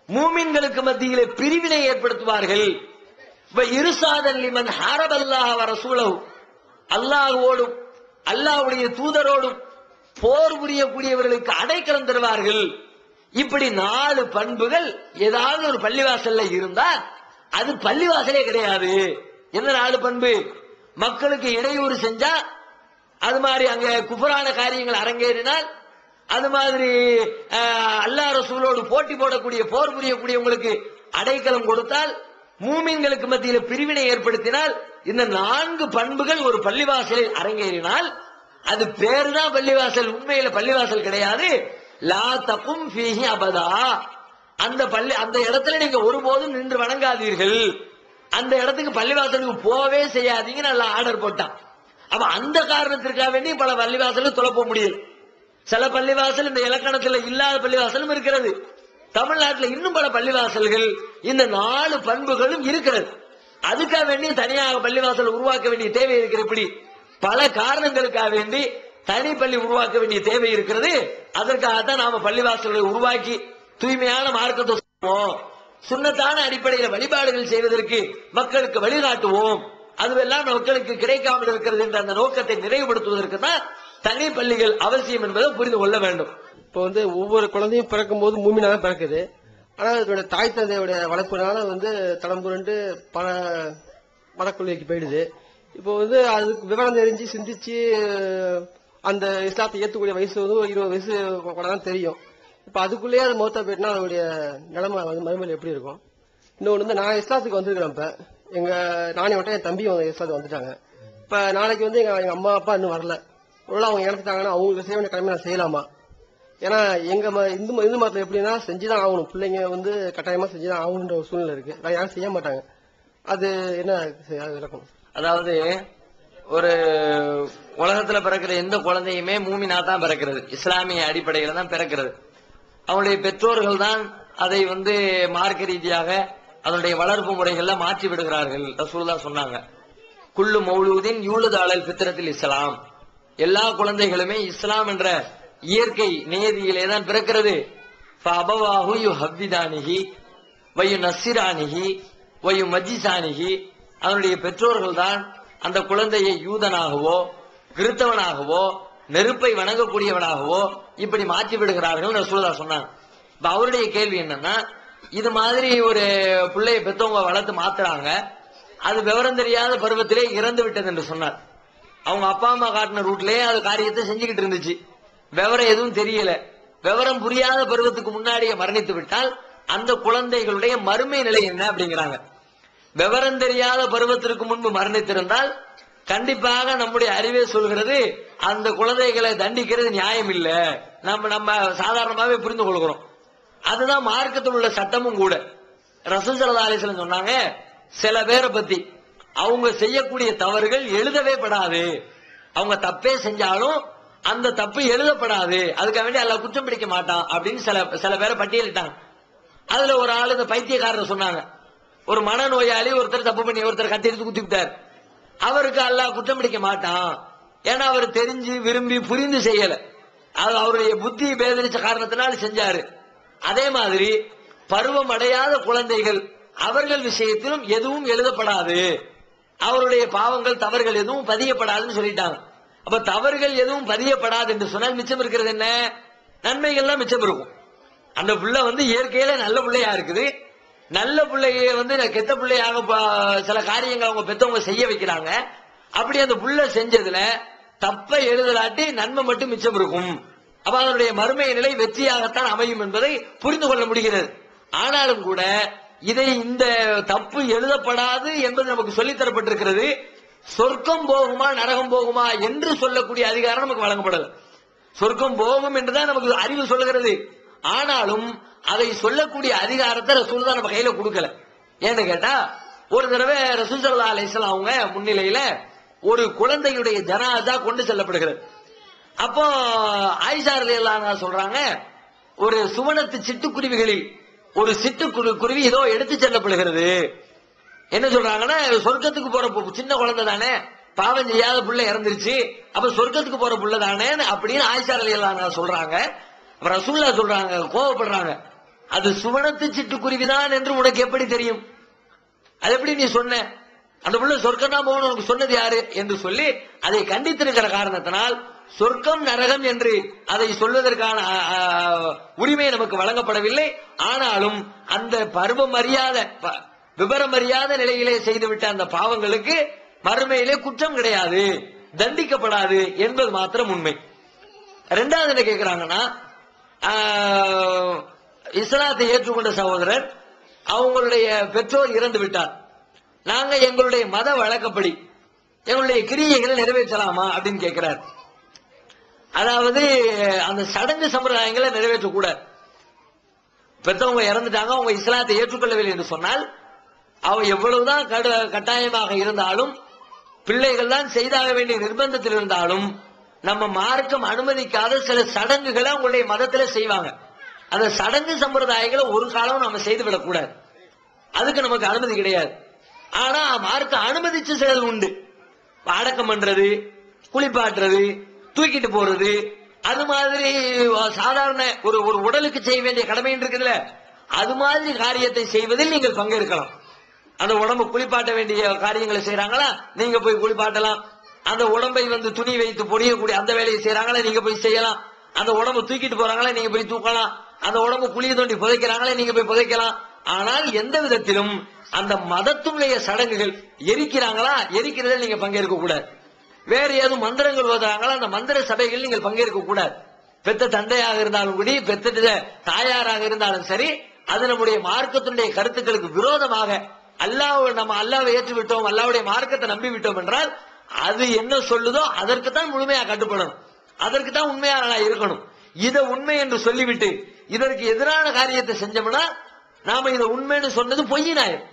மூமின்களுக்கு மத்தியிலே பிரிவினை ஏற்படுத்துவார்கள். வ இர்சாதன் லிமன் ஹாரபல்லாஹ வ ரசூலஹு, அல்லாஹ்வோடும் அல்லாஹ்வுடைய தூதரோடும் போர் புரியக்கூடியவர்களுக்கு அடைக்கலம் தருவார்கள். இப்படி 4 பண்புகள் ஏதாவது ஒரு பள்ளிவாசல்ல இருந்தா அது பள்ளிவாசலே கிடையாது. என்ன 4 பண்பு, மக்களுக்கு இடையூறு செஞ்சா, அது மாதிரி அங்க குஃபரான காரியங்கள் அரங்கேறினால், அது மாதிரி அல்லாஹ் ரசூலோடு போட்டி போடக்கூடிய போர் புரியக்கூடியவங்களுக்கு அடைக்கலம் கொடுத்தால், மூமின்களுக்கு மத்தியில் பிரிவினை ஏற்படுத்தினால், இந்த 4 பண்புகள் ஒரு பள்ளிவாசலில் அரங்கேறினால் அது பேரு தான் பள்ளிவாசல், உண்மையில பள்ளிவாசல் கிடையாது. லா தகும் ஃபீஹி அபதா, அந்த இடத்துல நீங்க ஒருபோதும் நின்று வணங்காதீர்கள், அந்த இடத்துக்கு பள்ளிவாசலுக்கு போவே செய்யாதீங்க நல்லா ஆர்டர் போட்டான். அப்ப அந்த காரணத்திற்காக வேண்டி பல பள்ளிவாசலுக்கு தொலைப்ப முடியும். சில பள்ளிவாசல் இந்த இலக்கணத்துல இல்லாத பள்ளிவாசலும் இருக்கிறது. தமிழ்நாட்டில் இன்னும் பல பள்ளிவாசல்கள் இந்த 4 பண்புகளும் இருக்கிறது. அதுக்காக வேண்டி தனியாக பள்ளிவாசல் உருவாக்க வேண்டிய தேவை இருக்கிற, இப்படி பல காரணங்களுக்காக வேண்டி தனி பள்ளி உருவாக்க வேண்டிய தேவை இருக்கிறது. அதற்காகத்தான் நாம பள்ளிவாசல்களை உருவாக்கி தூய்மையான மார்க்கத்தை சுன்னத்தான அடிப்படையில் வழிபாடுகள் செய்வதற்கு மக்களுக்கு வழிகாட்டுவோம். அதுவெல்லாம் மக்களுக்கு கிடைக்காமல் இருக்கிறது என்ற அந்த நோக்கத்தை நிறைவுபடுத்துவதற்கு தான் தனி பள்ளிகள் அவசியம் என்பதை புரிந்து கொள்ள வேண்டும். இப்போ ஒவ்வொரு குழந்தையும் பிறக்கும் போது மூமினாக பிறக்குது. ஆனால் அதோட தாய் தந்தையோட வளர்ப்புனால தடம் புரண்டு பல மதக்கொள்கைக்கு போயிடுது. இப்போ அதுக்கு விவரம் தெரிஞ்சு சிந்திச்சு அந்த இஸ்லாத்தை ஏற்றுக்கூடிய வயசு 20 வயசு கூட தான் தெரியும். இப்ப அதுக்குள்ளேயே அது மௌத்தா போயிட்டுனா அதோடைய நிலைமை மறுமையில் எப்படி இருக்கும்? இன்னொன்று நான் இஸ்லாத்துக்கு வந்திருக்கிறேன். இப்ப நானே மட்டும் என் தம்பி இஸ்லாத்துக்கு வந்துட்டாங்க. இப்ப நாளைக்கு எங்க அம்மா அப்பா இன்னும் வரல, ஒருவேளை அவங்க இறந்துட்டாங்கன்னா அவங்களுக்கு செய்ய வேண்டிய கடமை நான் செய்யலாமா? ஏன்னா எங்க இந்து மதத்துல எப்படின்னா செஞ்சுதான் ஆகணும், பிள்ளைங்க கட்டாயமா செஞ்சுதான் ஆகணுன்ற ஒரு சூழ்நிலை இருக்கு. நான் யாரும் செய்ய மாட்டாங்க. அது என்ன விளக்கம்? அதாவது ஒரு உலகத்துல பிறக்கிற எந்த குழந்தையுமே மூமினா தான் பிறக்கிறது, இஸ்லாமிய அடிப்படையில தான் பிறக்கிறது. அவனுடைய பெற்றோர்கள் தான் அதை மார்க்க ரீதியாக அதனுடைய வளர்ப்பு முறைகள்ல மாற்றி விடுகிறார்கள். ரசூலுல்லாஹ் சொன்னாங்க, குல்லு மௌலூதின் யூலது அலல் ஃபித்ரத்தில் இஸ்லாம், எல்லா குழந்தைகளுமே இஸ்லாம் என்ற இயற்கை நியதியிலே தான் பிறக்கிறது. ஃபஅபவாஹு யுஹவ்விதானிஹி, வயு நசிரானிகி வயு மஜிசானிகி, அவனுடைய பெற்றோர்கள் தான் அந்த குழந்தையை யூதனாகவோ கிறிஸ்தவனாகவோ நெருப்பை வணங்கக்கூடியவனாகவோ இப்படி மாற்றி விடுகிறார்கள் ரசூலுல்லாஹ் சொன்னாங்க. இப்ப அவருடைய கேள்வி என்னன்னா, இது மாதிரி ஒரு பிள்ளையை பெற்றவங்க வளர்த்து மாத்துறாங்க, அது விவரம் தெரியாத பருவத்திலே இறந்து விட்டது என்று சொன்னார். அவங்க அப்பா அம்மா காட்டின ரூட்லயே அது காரியத்தை செஞ்சுக்கிட்டு இருந்துச்சு, விவரம் எதுவும் தெரியல. விவரம் புரியாத பருவத்துக்கு முன்னாடியே மரணித்து விட்டால் அந்த குழந்தைகளுடைய மறுமை நிலை என்ன அப்படிங்கிறாங்க. விவரம் தெரியாத பருவத்திற்கு முன்பு மரணித்திருந்தால் கண்டிப்பாக நம்முடைய அறிவே சொல்கிறது அந்த குழந்தைகளை தண்டிக்கிறது நியாயம் இல்ல, நம்ம சாதாரணமாவே புரிந்து கொள்கிறோம். அதுதான் மார்க்கத்தில் உள்ள சட்டமும் கூட. ரசூல் ஸல்லல்லாஹு அலைஹி வஸல்லம் சொன்னாங்க, சில பேரை பத்தி அவங்க செய்யக்கூடிய தவறுகள் எழுதவே படாது, அவங்க தப்பே செஞ்சாலும் அந்த தப்பு எழுதப்படாது, அதுக்காக வேண்டி அல்லாஹ் குற்றம் பிடிக்க மாட்டான் அப்படின்னு சில பேரை பட்டியலிட்டாங்க. அதுல ஒரு ஆளு இந்த பைத்தியக்காரர் சொன்னாங்க, ஒரு மனநோயாளி ஒருத்தர் தப்பு பண்ணி ஒருத்தர் கத்தி எடுத்து குத்தி விட்டார், அவருக்கு அல்லாஹ் குற்றம் பிடிக்க மாட்டான், ஏன்னா அவர் தெரிஞ்சு விரும்பி புரிந்து செய்யல, அது அவருடைய புத்தி பேதலிச்ச காரணத்தினால் செஞ்சாரு. அதே மாதிரி பருவம் அடையாத குழந்தைகள் அவர்கள் விஷயத்திலும் எதுவும் எழுதப்படாது, அவருடைய பாவங்கள் தவறுகள் எதுவும் பதியப்படாதுன்னு சொல்லிட்டாங்க. அப்ப தவறுகள் எதுவும் பதியப்படாது என்று சொன்னால் மிச்சம் இருக்கிறது என்ன? நன்மைகள்லாம் மிச்சம் இருக்கும். அந்த புள்ள இயற்கையில நல்ல பிள்ளையா இருக்குது, நல்ல பிள்ளைய கெட்ட பிள்ளையாக சில காரியங்கள் அவங்க பெற்றவங்க செய்ய வைக்கிறாங்க. அப்படி அந்த புள்ள செஞ்சதுல தப்பை எழுதலாட்டி நன்மை மட்டும் மிச்சம் இருக்கும். அப்ப அதனுடைய மறுமை நிலை வெற்றியாகத்தான் அமையும் என்பதை புரிந்து கொள்ள முடிகிறது. ஆனாலும் கூட இதை இந்த தப்பு எழுதப்படாது என்பது நமக்கு சொல்லித்தரப்பட்டிருக்கிறது. சொர்க்கம் போகுமா நரகம் போகுமா என்று சொல்லக்கூடிய அதிகாரம் நமக்கு வழங்கப்படல. சொர்க்கம் போகும் என்றுதான் நமக்கு அறிவு சொல்லுகிறது. ஆனாலும் அதை சொல்லக்கூடிய அதிகாரத்தை ரசூல் தான் நம்ம கையில கொடுக்கல. ஏன்னு கேட்டா, ஒரு தடவை ரசூல் ஸல்லல்லாஹு அலைஹி வஸல்லம் அவங்க முன்னிலையில ஒரு குழந்தையுடைய ஜனாஸா கொண்டு செல்லப்படுகிறது. அப்போ ஆயிஷா ரலியல்லாஹு அன்ஹா சொல்றாங்க, ஒரு சுவனத்து சிட்டுக்குருவிகளில் ஒரு சிட்டுக்குருவி இதோ எடுத்து செல்லப்படுகிறது. என்ன சொல்றாங்கன்னா, சொர்க்கத்துக்கு போற சின்ன குழந்தை தானே, பாவம் செய்யாத புள்ள இறந்துருச்சு, அப்ப சொர்க்கத்துக்கு போற புள்ள தானே அப்படின்னு ஆயிஷா ரலியல்லாஹு அன்ஹா சொல்றாங்க. ரசூலுல்லாஹ் சொல்றாங்க, கோவப்படுறாங்க, அது சுவனத்து சிட்டுக்குருவிதான் என்று உனக்கு எப்படி தெரியும்? அது எப்படி நீ சொன்ன? அந்த புள்ள சொர்க்கம் தான் போகணும் உனக்கு சொன்னது யாரு என்று சொல்லி அதை கண்டித்திருக்கிற காரணத்தினால் சொர்க்கம் நரகம் என்று அதை சொல்வதற்கான உரிமை நமக்கு வழங்கப்படவில்லை. ஆனாலும் அந்த பருவம் அறியாத விவரம் அறியாத நிலையிலே செய்துவிட்ட அந்த பாவங்களுக்கு மறுமையிலே குற்றம் கிடையாது, தண்டிக்கப்படாது என்பது மாத்திரம் உண்மை. இரண்டாவது என்ன கேட்கிறாங்கன்னா, இஸ்லாத்தை ஏற்றுக்கொண்ட சகோதரர் அவங்களுடைய பெற்றோர் இறந்து விட்டார், நாங்க எங்களுடைய மத வழக்கப்படி எங்களுடைய கிரியைகளை நிறைவேற்றலாமா அப்படின்னு கேட்கிறார். அதாவது அந்த சடங்கு சம்பிரதாயங்களை நிறைவேற்றக்கூடாது. பெற்றவங்க இறந்துட்டாங்க, அவங்க இஸ்லாத்தை ஏற்றுக்கொள்ளவில்லை என்று சொன்னால் அவ எவ்வளவுதான் கட்டாயமாக இருந்தாலும், பிள்ளைகள் தான் செய்தாக வேண்டிய நிர்பந்தத்தில் இருந்தாலும், நம்ம மார்க்கம் அனுமதிக்காத சில சடங்குகளை அவங்களுடைய மதத்துல செய்வாங்க. அந்த சடங்கு சம்பிரதாயங்களை ஒரு காலம் நம்ம செய்து விடக்கூடாது, அதுக்கு நமக்கு அனுமதி கிடையாது. ஆனா மார்க்கம் அனுமதிச்ச சிலது உண்டு. அடக்கம் பண்றது, குளிப்பாட்டுறது, தூக்கிட்டு போறது, அது மாதிரி சாதாரண ஒரு உடலுக்கு செய்ய வேண்டிய கடமை இருக்குதுல்ல, அது மாதிரி காரியத்தை செய்வதில் நீங்கள் பங்கேற்கலாம். அந்த உடம்பு குளிப்பாட்ட வேண்டிய காரியங்களை செய்யறாங்களா, நீங்க போய் குளிப்பாட்டலாம். அந்த உடம்பை துணி வைத்து பொடியக்கூடிய அந்த வேலையை செய்யறாங்களா, நீங்க போய் செய்யலாம். அந்த உடம்பு தூக்கிட்டு போறாங்களா, நீங்க போய் தூக்கலாம். அந்த உடம்பு குழிய தோண்டி புதைக்கிறாங்களே, நீங்க போய் புதைக்கலாம். ஆனால் எந்த விதத்திலும் அந்த மதத்துடைய சடங்குகள் எரிக்கிறாங்களா, எரிக்கிறதில் நீங்க பங்கேற்க கூடாது. வேறு ஏதும் மந்திரங்கள் ஓதுறாங்களா, அந்த மந்திர சபைகள் நீங்கள் பங்கேற்க கூடாது. பெத்த தந்தையாக இருந்தாலும் கூடி, பெத்த தாயாராக இருந்தாலும் சரி, அது நம்முடைய மார்க்கத்தினுடைய கருத்துக்களுக்கு விரோதமாக நம்ம அல்லாவை ஏற்று விட்டோம், அல்லாவுடைய மார்க்கத்தை நம்பி விட்டோம் என்றால் அது என்ன சொல்லுதோ அதற்கு தான் முழுமையா கட்டுப்படணும், அதற்கு தான் உண்மையான இருக்கணும். இதை உண்மை என்று சொல்லிவிட்டு இதற்கு எதிரான காரியத்தை செஞ்சோம்னா நாம இதை உண்மைன்னு சொன்னது பொய்யினாயிரும்.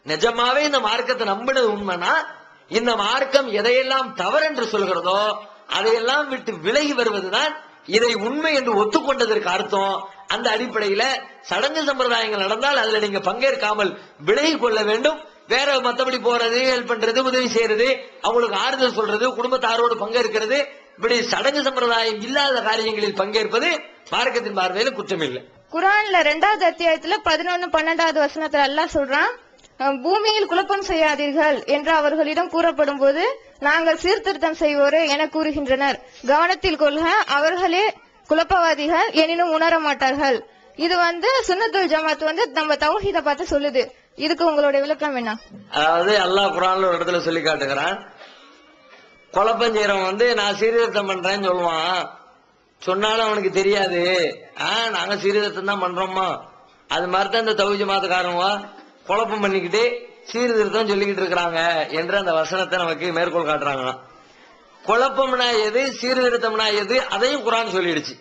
நிஜமாவே இந்த மார்க்கத்தை நம்பினது உண்மைனா, இந்த மார்க்கம் எதையெல்லாம் தவறு என்று சொல்கிறதோ அதையெல்லாம் விட்டு விலகி வருவதுதான் இதை உண்மை என்று ஒத்துக்கொண்டதற்கு அர்த்தம். அந்த அடிப்படையில சடங்கு சம்பிரதாயங்கள் நடந்தால் அதுல நீங்க பங்கேற்காமல் விலகி கொள்ள வேண்டும். வேற மத்தபடி போறது, ஹெல்ப் பண்றது, உதவி செய்யறது, அவங்களுக்கு ஆறுதல் சொல்றது, குடும்பத்தாரோடு பங்கேற்கிறது, இப்படி சடங்கு சம்பிரதாயம் இல்லாத காரியங்களில் பங்கேற்பது மார்க்கத்தின் பார்வையில் குற்றம் இல்லை. குர்ஆன்ல 2வது அத்தியாயத்துல 11, 12வது வசனத்துல அல்லாஹ் சொல்றான், பூமியில் குழப்பம் செய்யாதீர்கள் என்று அவர்களிடம் கூறப்படும் போது நாங்கள் சீர்திருத்தம் செய்வோரே என கூறுகின்றனர். கவனத்தில் கொள்க, அவர்களே குழப்பவாதிகள், எனினும் உணர மாட்டார்கள். இது சுன்னத்துல் ஜமாத் நம்ம தௌஹீத பார்த்து சொல்லுது. இதுக்கு உங்களுடைய விளக்கம் என்ன? அதாவது அல்லாஹ் குர்ஆன்ல ஒரு இடத்துல சொல்லி காட்டுகிறான், குழப்பம் செய்யறவன் நான் சீர்திருத்தம் பண்றேன்னு சொல்லுவான். சொன்னாலும் அவனுக்கு தெரியாது, நாங்க சீர்திருத்தம் தான் பண்றோமா. அது மாதிரிதான் இந்த தௌஹீத் ஜமாத்துக்காரங்க குழப்பம் பண்ணிக்கிட்டு சீர்திருத்தம் சொல்லிக்கிட்டு இருக்கிறாங்க என்று அந்த வசனத்தை நமக்கு மேற்கோள் காட்டுறாங்க. குழப்பம்னா எது, சீர்திருத்தம்னா எது, அதையும் குர்ஆன் சொல்லிடுச்சு.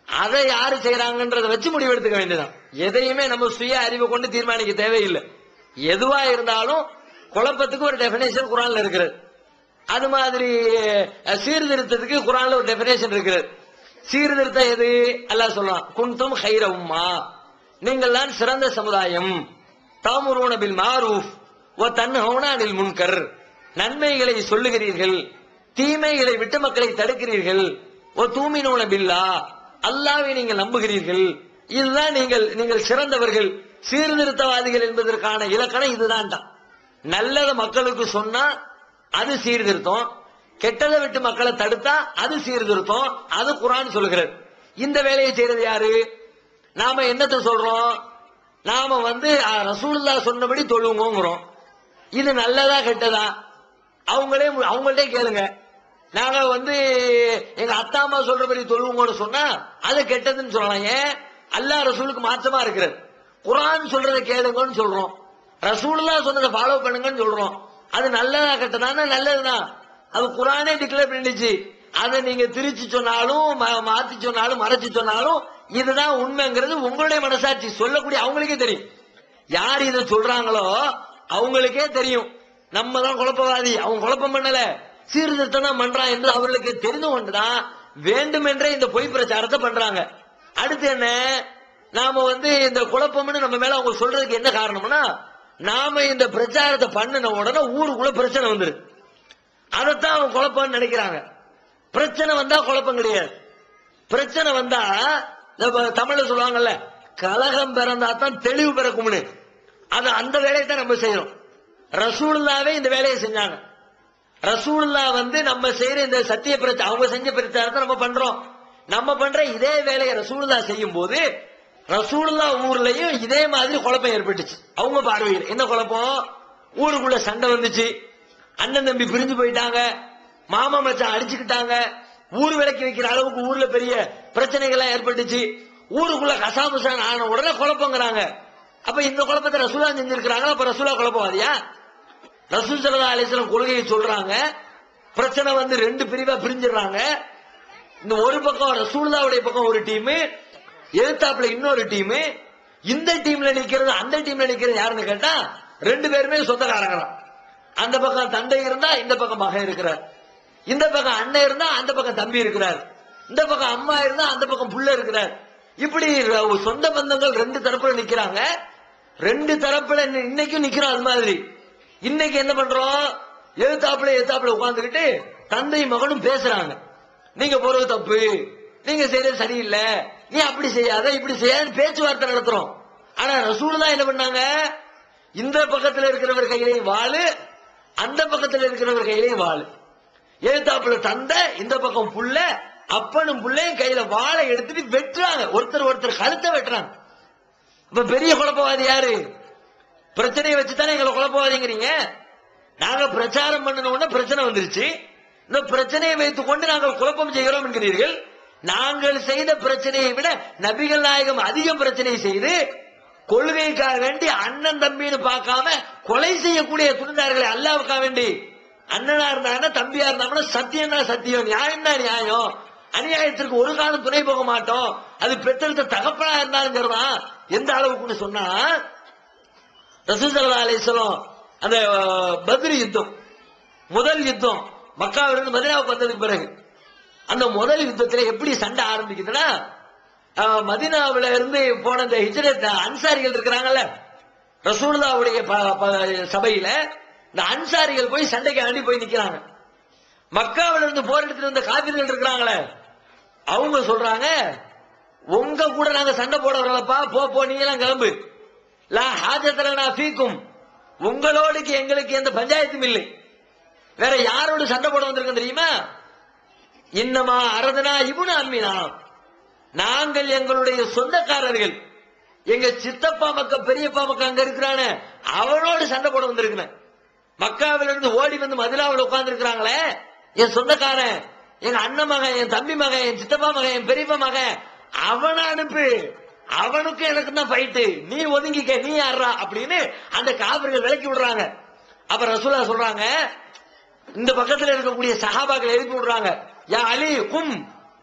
அதை யாரு செய்யறாங்கன்றத வச்சு முடிவெடுத்துக்க வேண்டியதான். எதையுமே நம்ம சுய அறிவை கொண்டு தீர்மானிக்க தேவையில்லை. எதுவா இருந்தாலும் குழப்பத்துக்கு ஒரு டெபினேஷன் குர்ஆன்ல இருக்கிறது. அது மாதிரி சீர்திருத்தத்துக்கு குர்ஆன்ல ஒரு டெபினேஷன் இருக்கிறது. சீர்திருத்தம் எது? அல்லாஹ் சொல்றான், குன்தும் கைர உம்மா, நீங்கள் தான் சிறந்த சமுதாயம், தாமுரூன பில் மாரூஃப் வ தன்ஹவுன அனில் முன்கர், நன்மைகளை சொல்லுகிறீர்கள், தீமைகளை விட்டு மக்களை தடுக்கிறீர்கள், வ தூமினூன பில்லாஹ், அல்லாஹ்வை நீங்கள் நம்புகிறீர்கள். இதுதான் நீங்கள் சிறந்தவர்கள், சீர்திருத்தவாதிகள் என்பதற்கான இலக்கணம் இதுதான். நல்லத மக்களுக்கு சொன்னா அது சீர்திருத்தம், கெட்டதை விட்டு மக்களை தடுத்தா அது சீர்திருத்தம். அது குர்ஆன் சொல்கிறது. இந்த வேலையை செய்யறது யாரு? நாம என்னத்தை சொல்றோம்? நாம ரசூலுல்லாஹ் சொன்னபடி தொழுவோங்கிறோம். இது நல்லதா கெட்டதா? அவங்கள்ட்டே கேளுங்க. நாங்க எங்க அத்தா அம்மா சொல்றபடி தொழுவோம்னு சொன்னா அது கெட்டதுன்னு சொல்லலாம். ஏன்? அல்லாஹ் ரசூலுக்கு மாற்றமா இருக்கிறது. குர்ஆன் சொல்றதை கேளுங்கன்னு சொல்றோம், ரசூலுல்லாஹ் சொன்னதை ஃபாலோ பண்ணுங்கன்னு சொல்றோம். அது நல்லதா கெட்டதானா? நல்லதுதான். அது குர்ஆனே டிக்ளேர் பண்ணிடுச்சு. அதை நீங்க திரிச்சு சொன்னாலும் மாத்தி சொன்னாலும் மறைச்சு சொன்னாலும் இதுதான் உண்மைங்கிறது உங்களுடைய மனசாட்சி சொல்லக்கூடிய அவங்களுக்கே தெரியும். யார் இதை சொல்றாங்களோ அவங்களுக்கே தெரியும் நம்ம தான் குழப்பவாதி, அவங்க குழப்பம் பண்ணல, சீர்திருத்தம் தான் பண்றான் என்று அவர்களுக்கு தெரிந்து கொண்டுதான் வேண்டுமென்றே இந்த பொய் பிரச்சாரத்தை பண்றாங்க. அடுத்து என்ன? நாம இந்த குழப்பம்னு நம்ம மேல அவங்க சொல்றதுக்கு என்ன காரணம்னா, நாம இந்த பிரச்சாரத்தை பண்ணின உடனே ஊருக்குள்ள பிரச்சனை வந்துரு, அதைத்தான் அவங்க குழப்பம்னு நினைக்கிறாங்க. பிரச்சனை வந்தா குழப்பம் கிடையாது. பிரச்சனை வந்தா தமிழ்ல சொல்லுவாங்கல்ல, கலகம் பிறந்தா தான் தெளிவு பிறக்கும்னு. அந்த வேலையை தான் நம்ம செய்யறோம். ரசூலுல்லாவே இந்த வேலையை செஞ்சாங்க. ரசூலுல்லாஹ் நம்ம செய்யற இந்த சத்திய பிரச்சாரம், அவங்க செஞ்ச பிரச்சாரத்தை நம்ம பண்றோம். நம்ம பண்ற இதே வேலையை ரசூலுல்லாஹ் செய்யும் போது ரசூலுல்லாஹ் ஊர்லயும் இதே மாதிரி குழப்பம் ஏற்பட்டுச்சு. அவங்க பார்வையில் என்ன குழப்பம்? ஊருக்குள்ள சண்டை வந்துச்சு, அண்ணன் தம்பி பிரிஞ்சு போயிட்டாங்க, மாமா மச்சான் அடிச்சுக்கிட்டாங்க, ஊர் விலைக்கு வைக்கிற அளவுக்கு ஊர்ல பெரிய பிரச்சனைகள் ஏற்பட்டுச்சு. ஊருக்குள்ள கசாமுசான் ஆன உடனே குழப்பங்கிறாங்க. அப்ப இந்த குழப்பத்தை ரசூலுல்லாஹ் செஞ்சிருக்கிறாங்களா? அப்ப ரசூலுல்லாஹ் குழப்பவாதியா? ரசூல் ஸல்லல்லாஹு அலைஹி வஸல்லம் கொள்கையை சொல்றாங்க, பிரச்சனை ரெண்டு பிரிவா பிரிஞ்சிடறாங்க. இந்த ஒரு பக்கம் ரசூலுல்லாஹ்வுடைய பக்கம் ஒரு டீம், எதிர்த்தாப்புல இன்னொரு டீம். இந்த டீம்ல நிக்கிறது அந்த டீம்ல நிக்கிறது யாருன்னு கேட்டா ரெண்டு பேருமே சொந்தக்காரங்க. அந்த பக்கம் தந்தை இருந்தா இந்த பக்கம் மகன் இருக்கிறார், இந்த பக்கம் அண்ணன் இருந்தா அந்த பக்கம் தம்பி இருக்கிறார், இந்த பக்கம் அம்மா இருந்தா அந்த பக்கம் புள்ள இருக்கிறார். இப்படி சொந்த பந்தங்கள் ரெண்டு தரப்புல நிக்கிறாங்க. ரெண்டு தரப்புல இன்னைக்கும் நிக்கிறோம். அது மாதிரி இன்னைக்கு என்ன பண்றோம்? எதிர்த்தாப்புல உட்கார்ந்துகிட்டு தந்தை மகனும் பேசுறாங்க. நீங்க போறது தப்பு, நீங்க செய்யறது சரியில்லை, நீ அப்படி செய்யாத இப்படி செய்யாத பேச்சுவார்த்தை நடத்துறோம். ஆனா ரசூலுல்லாஹ் என்ன பண்ணாங்க? இந்த பக்கத்துல இருக்கிறவர் கையிலையும் வாளு, அந்த பக்கத்துல இருக்கிறவர் கையிலையும் வாளு. எழுத்தாப்புல தந்தை, இந்த பக்கம் புள்ள, அப்பனும் புள்ளையும் கையில வாளை எடுத்துட்டு வெட்டுறாங்க, ஒருத்தர் கழுத்தை வெட்டுறாங்க. இப்ப பெரிய குழப்பவாதி யாரு? பிரச்சனையை வச்சுதானே எங்களை குழப்பவாதிங்கிறீங்க. நாங்க பிரச்சாரம் பண்ணணும்னா பிரச்சனை வந்துருச்சு, இந்த பிரச்சனையை வைத்துக் கொண்டு நாங்கள் குழப்பம் செய்கிறோம் என்கிறீர்கள். நாங்கள் செய்த பிரச்சனையை விட நபிகள் நாயகம் அதிக பிரச்சனை செய்து கொள்கைக்காக வேண்டி அண்ணன் தம்பின்னு பார்க்காம கொலை செய்யக்கூடிய துணிந்தார்களை அல்லாவுக்காக வேண்டி. அண்ணனா இருந்தாங்கன்னா தம்பியா இருந்தாங்கன்னா சத்தியம் தான் சத்தியம், நியாயம் தான் நியாயம், அநியாயத்திற்கு ஒரு காலம் துணை போக மாட்டோம், அது பெற்றெடுத்த தகப்பனா இருந்தாலும் எந்த அளவுக்கு சொன்னா, ரசூல் ஸல்லல்லாஹு அலைஹி வஸல்லம் அந்த பத்ர் யுத்தம், முதல் யுத்தம் மக்காவிலிருந்து மதீனாவுக்கு வந்ததுக்கு பிறகு, அந்த முதல் யுத்தத்துல எப்படி சண்டை ஆரம்பிக்குதுன்னா, மதீனாவில இருந்து போன இந்த ஹிஜ்ரத் அன்சாரிகள் இருக்கிறாங்கல்ல, ரசூலுல்லாஹ்வுடைய சபையில இந்த அன்சாரிகள் போய் சண்டைக்கு ஆண்டி போய் நிக்கிறாங்க. மக்காவில இருந்து போர் எடுத்துட்டு வந்த காபிர்கள் இருக்கிறாங்களே, அவங்க சொல்றாங்க, உங்க கூட நாங்க சண்டை போட வரலப்பா, போ நீங்க எல்லாம் கிளம்பு. லா ஹாஜத்தலனா ஃபீக்கும், உங்களோடுக்கு எங்களுக்கு எந்த பஞ்சாயத்தும் இல்லை. வேற யாரோடு சண்டை போட வந்திருக்கோம் தெரியுமா? இன்னமா அரதனா இப்னு அம்மினா, நாங்கள் எங்களுடைய சொந்தக்காரர்கள், எங்க சித்தப்பா மக்க பெரியப்பா மக்க அங்க இருக்கிறானே அவனோடு சண்டை போட வந்திருக்கிறேன். மக்காவிலிருந்து ஓடி வந்து மதினாவில் உட்கார்ந்து இருக்கிறாங்களே என் சொந்தக்காரன், எங்க அண்ணன் மகன், என் தம்பி மகன், என் சித்தப்பா மகன், என் பெரியப்பா மகன், அவனை அனுப்பு, அவனுக்கு எனக்கு தான் ஃபைட்டு, நீ ஒதுங்கிக்க, நீ யாரா அப்படின்னு அந்த காபிர்கள் விலக்கி விடுறாங்க. அப்ப ரசூலா சொல்றாங்க, இந்த பக்கத்துல இருக்கக்கூடிய சஹாபாக்களை எழுப்பி விடுறாங்க, யா அலி கும்,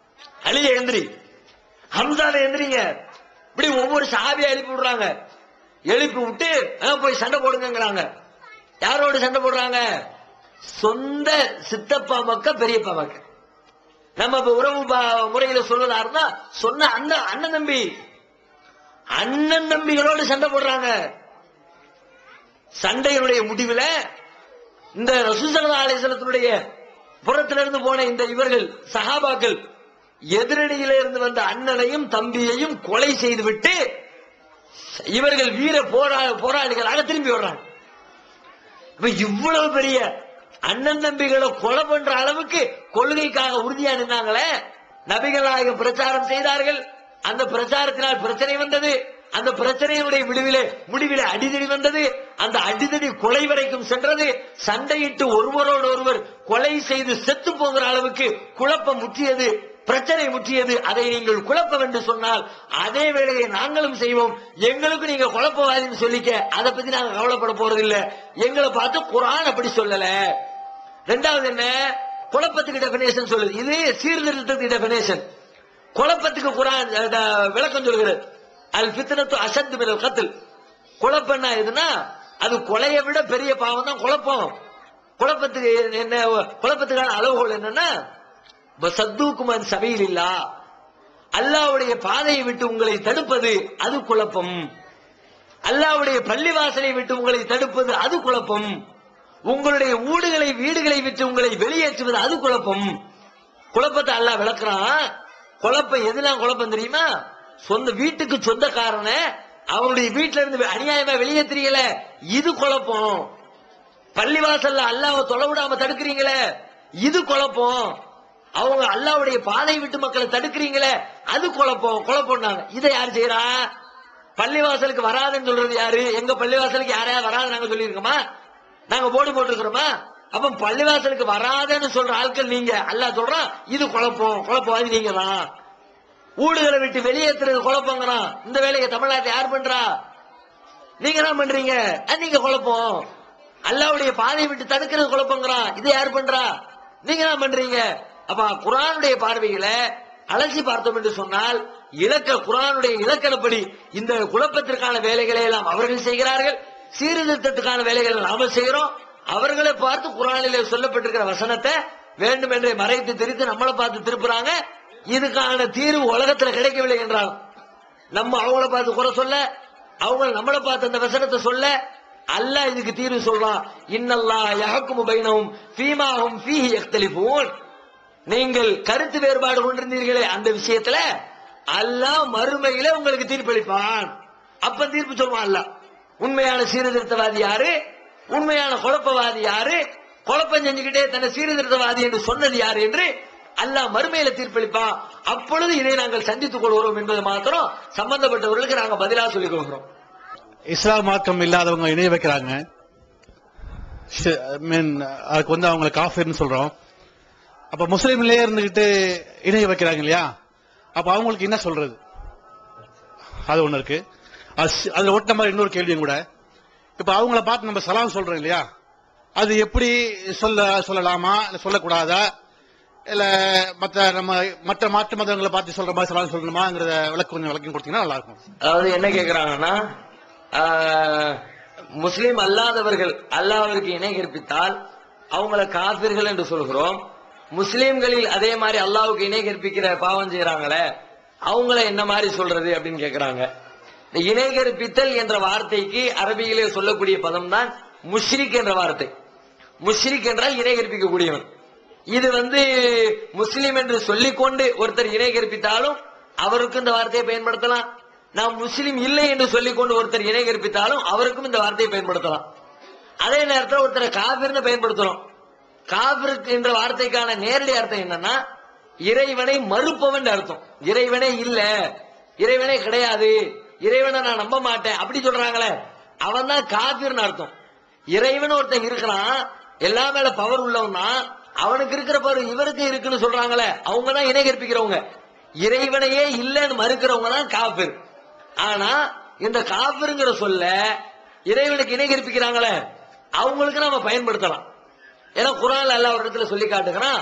அலியை எந்திரி, ஹம்சாவை எந்திரிங்க. இப்படி ஒவ்வொரு சஹாபியா எழுப்பி விடுறாங்க. எழுப்பி விட்டு போய் சண்டை போடுங்கிறாங்க. யாரோடு சண்டை போடுறாங்க? சொந்த சித்தப்பா மக்க பெரியப்பா மக்க. நம்ம உறவு முறையில சொல்வதா இருந்தா சொன்ன அண்ணன் தம்பி, அண்ணன் தம்பிகளோடு சண்டை போடுறாங்க. சண்டையினுடைய முடிவுல இந்த ரசூல் ஸல்லல்லாஹு அலைஹி வஸல்லத்துடைய புறத்திலிருந்து போன இந்த இவர்கள் சஹாபாக்கள் எதிரணியில இருந்து வந்த அண்ணனையும் தம்பியையும் கொலை செய்துவிட்டு இவர்கள் வீர போராளிகளாக திரும்பி வர்றாங்க. இவ்வளவு பெரிய அண்ணன் தம்பிகளை கொலை பண்ற அளவுக்கு கொள்கைக்காக உறுதியா நின்றாங்களே. நபிகள் நாயகம் பிரச்சாரம் செய்தார்கள். அந்த பிரச்சாரத்தினால் பிரச்சனை வந்தது. அந்த பிரச்சனையுடைய முடிவிலே அடிதடி வந்தது. அந்த அடிதடி கொலை வரைக்கும் சென்றது. சண்டையிட்டு ஒருவரோடு ஒருவர் கொலை செய்து செத்து போகிற அளவுக்கு குழப்பம் முற்றியது, பிரச்சனை முற்றியது. அதை நீங்கள் குழப்பம் என்று சொன்னால் அதே வேளையை நாங்களும் செய்வோம். எங்களுக்கு நீங்க குழப்பவாதின்னு சொல்லிக்க, அதை பத்தி நாங்க கவலைப்பட போறது இல்ல. எங்களை பார்த்து குர்ஆன் அப்படி சொல்லல. ரெண்டாவது என்ன, குழப்பத்துக்கு டெபினேஷன் சொல்லுது. இது சீர்திருத்தத்துக்கு டெபினேஷன். குழப்பத்துக்கு குர்ஆன் விளக்கம் சொல்கிறது. அல் ஃபித்னத்து அஷத்து மினல் கத்ல். குழப்பம்னா எதுனா அது கொலையை விட பெரிய பாவம் தான் குழப்பம். குழப்பத்துக்கு என்ன, குழப்பத்துக்கான அளவுகோல் என்னன்னா சத்தூக்குமன் சபையில்லா, அல்லாஹ்வுடைய பாதையை விட்டு உங்களை தடுப்பது அது குழப்பம். அல்லாஹ்வுடைய பள்ளிவாசலை விட்டு உங்களை தடுப்பது அது குழப்பம். உங்களுடைய வீடுகளை விட்டு உங்களை வெளியேற்றுவது அது குழப்பம். குழப்பத்தை அல்லாஹ் விளக்குறான். குழப்பம் எதுலாம் குழப்பம் தெரியுமா? சொந்த வீட்டுக்கு சொந்தக்காரன அவனுடைய வீட்டுல இருந்து அநியாயமா வெளியேற்றுறீங்களே, இது குழப்பம். பள்ளிவாசல்ல அல்லாஹ்வை தொலை விடாம தடுக்கிறீங்களே, இது குழப்பம். அவங்க அல்லாஹ்வுடைய பாதை விட்டு மக்களை தடுக்கிறீங்களே, அது குழப்பம். குழப்பம்னாங்க. இதை யார் செய்யறா? பள்ளிவாசலுக்கு வராதுன்னு சொல்றது யாரு? எங்க பள்ளிவாசலுக்கு யாரையா வராது நாங்க சொல்லியிருக்கோமா? நாங்க போர்டு போட்டுருக்கிறோமா? அப்ப பள்ளிவாசலுக்கு வராதுன்னு சொல்ற ஆட்கள் நீங்க. அல்லாஹ் சொல்றான் இது குழப்பம், குழப்பவாதி நீங்க தான். ஊடுகளை விட்டு வெளியேற்றுறது குழப்பங்கிறான். இந்த வேலையை தமிழ்நாட்டில் யார் பண்றா? நீங்க தான் பண்றீங்க. நீங்க குழப்பம். அல்லாஹ்வுடைய பாதையை விட்டு தடுக்கிறது குழப்பங்கிறான். இதை யார் பண்றா? நீங்க தான் பண்றீங்க. அப்ப குர்ஆனுடைய பார்வையில அலசி பார்த்தோம் என்று சொன்னால் குர்ஆனுடைய இலக்கணப்படி இந்த குழப்பத்திற்கான வேலைகளை எல்லாம் அவர்கள் செய்கிறார்கள். சீர்திருத்தத்துக்கான வேலைகளை நாம செய்கிறோம். அவர்களை பார்த்து குர்ஆனிலே சொல்லப்பட்டிருக்கிற வசனத்தை வேண்டும் என்றே மறைத்து திரித்து நம்மளை பார்த்து திருப்புறாங்க. இதுக்கான தீர்வு உலகத்துல கிடைக்கவில்லை என்றால் நம்ம அவங்கள பார்த்து குறை சொல்ல, அவங்க நம்மளை பார்த்து அந்த வசனத்தை சொல்ல, அல்லாஹ் இதுக்கு தீர்வு சொல்றான். இன்னல்லாஹ் யஹ்குமு பைனஹும் ஃபீமா ஹும் ஃபீஹி யக்தலிஃபூன். நீங்கள் கருத்து வேறுபாடு கொண்டிருந்தீர்களே அந்த விஷயத்துல அல்லாஹ் மறுமையில உங்களுக்கு தீர்ப்பளிப்பான். அப்ப தீர்ப்பு சொல்வான் அல்லாஹ். உண்மையான சீர்திருத்தவாதி யாரு, உண்மையான குழப்பவாதி யாரு, குழப்பம் செஞ்சுக்கிட்டே தன்னை சீர்திருத்தவாதி என்று சொன்னது யாரு என்று அல்லாஹ் மறுமையில தீர்ப்பளிப்பான். அப்பொழுது இதை நாங்கள் சந்தித்துக் கொள்கிறோம் என்பது மாத்திரம் சம்பந்தப்பட்டவர்களுக்கு நாங்க பதிலா சொல்லிக் கொள்கிறோம். இஸ்லாம் மார்க்கம் இல்லாதவங்க இணைய வைக்கிறாங்க. அதுக்கு அவங்களை காஃபிர்னு சொல்றோம். அப்ப முஸ்லீம்லயே இருந்துகிட்டு இணைய வைக்கிறாங்க இல்லையா? அப்ப அவங்களுக்கு என்ன சொல்றது? அது ஒண்ணு இருக்கு. அதுல ஒட்ட மாதிரி இன்னொரு கேள்வியும் கூட, இப்ப அவங்கள பார்த்து நம்ம சலாம் சொல்றோம் இல்லையா? அது எப்படி சொல்லலாமா இல்ல சொல்லக்கூடாதா? இல்ல மற்ற மாற்று மதங்களை பார்த்து சொல்ற மாதிரி சலாம் சொல்லணுமாங்கிறத கொஞ்சம் விளக்கம் கொடுத்தீங்கன்னா நல்லா இருக்கும். அதாவது என்ன கேக்குறாங்கன்னா, முஸ்லீம் அல்லாதவர்கள் அல்லாஹ்விற்கு இணை கற்பித்தால் அவங்கள காஃபிர்கள் என்று சொல்கிறோம். முஸ்லீம்களில் அதே மாதிரி அல்லாஹ்வுக்கு இணை கற்பிக்கிற பாவம் செய்யறாங்களே அவங்கள என்ன மாதிரி சொல்றது அப்படின்னு கேக்குறாங்க. இந்த இணை கற்பித்தல் என்ற வார்த்தைக்கு அரபியிலே சொல்லக்கூடிய பதம் தான் முஷ்ரிக் என்ற வார்த்தை. முஷ்ரிக் என்றால் இணை கற்பிக்கக்கூடியவன். இது முஸ்லீம் என்று சொல்லிக்கொண்டு ஒருத்தர் இணை கற்பித்தாலும் அவருக்கும் இந்த வார்த்தையை பயன்படுத்தலாம். நாம் முஸ்லிம் இல்லை என்று சொல்லிக் கொண்டு ஒருத்தர் இணை கற்பித்தாலும் அவருக்கும் இந்த வார்த்தையை பயன்படுத்தலாம். அதே நேரத்தில் ஒருத்தரை காபிர்னு பயன்படுத்துறோம். காபிர் என்ற வார்த்தைக்கான நேரடி அர்த்தம் என்னன்னா இறைவனை மறுப்பவன் அர்த்தம். இறைவனே இல்ல, இறைவனே கிடையாது, இறைவனை நான் நம்ப மாட்டேன் அப்படி சொல்றாங்களே அவன் தான் காபிர்னு அர்த்தம். இறைவன் ஒருத்தன் இருக்கிறான், எல்லா மேல பவர் உள்ளவன் தான், அவனுக்கு இருக்கிற பவர் இவருக்கு இருக்குன்னு சொல்றாங்களே அவங்க தான் இணை கற்பிக்கிறவங்க. இறைவனையே இல்லைன்னு மறுக்கிறவங்க தான் காபிர். ஆனா இந்த காபிர்ங்கிற சொல்ல இறைவனுக்கு இணை கற்பிக்கிறாங்களே அவங்களுக்கு நாம பயன்படுத்தலாம். ஏன்னா குர்ஆன்ல அல்லாஹ் ஒரு இடத்துல சொல்லி காட்டுகிறான்,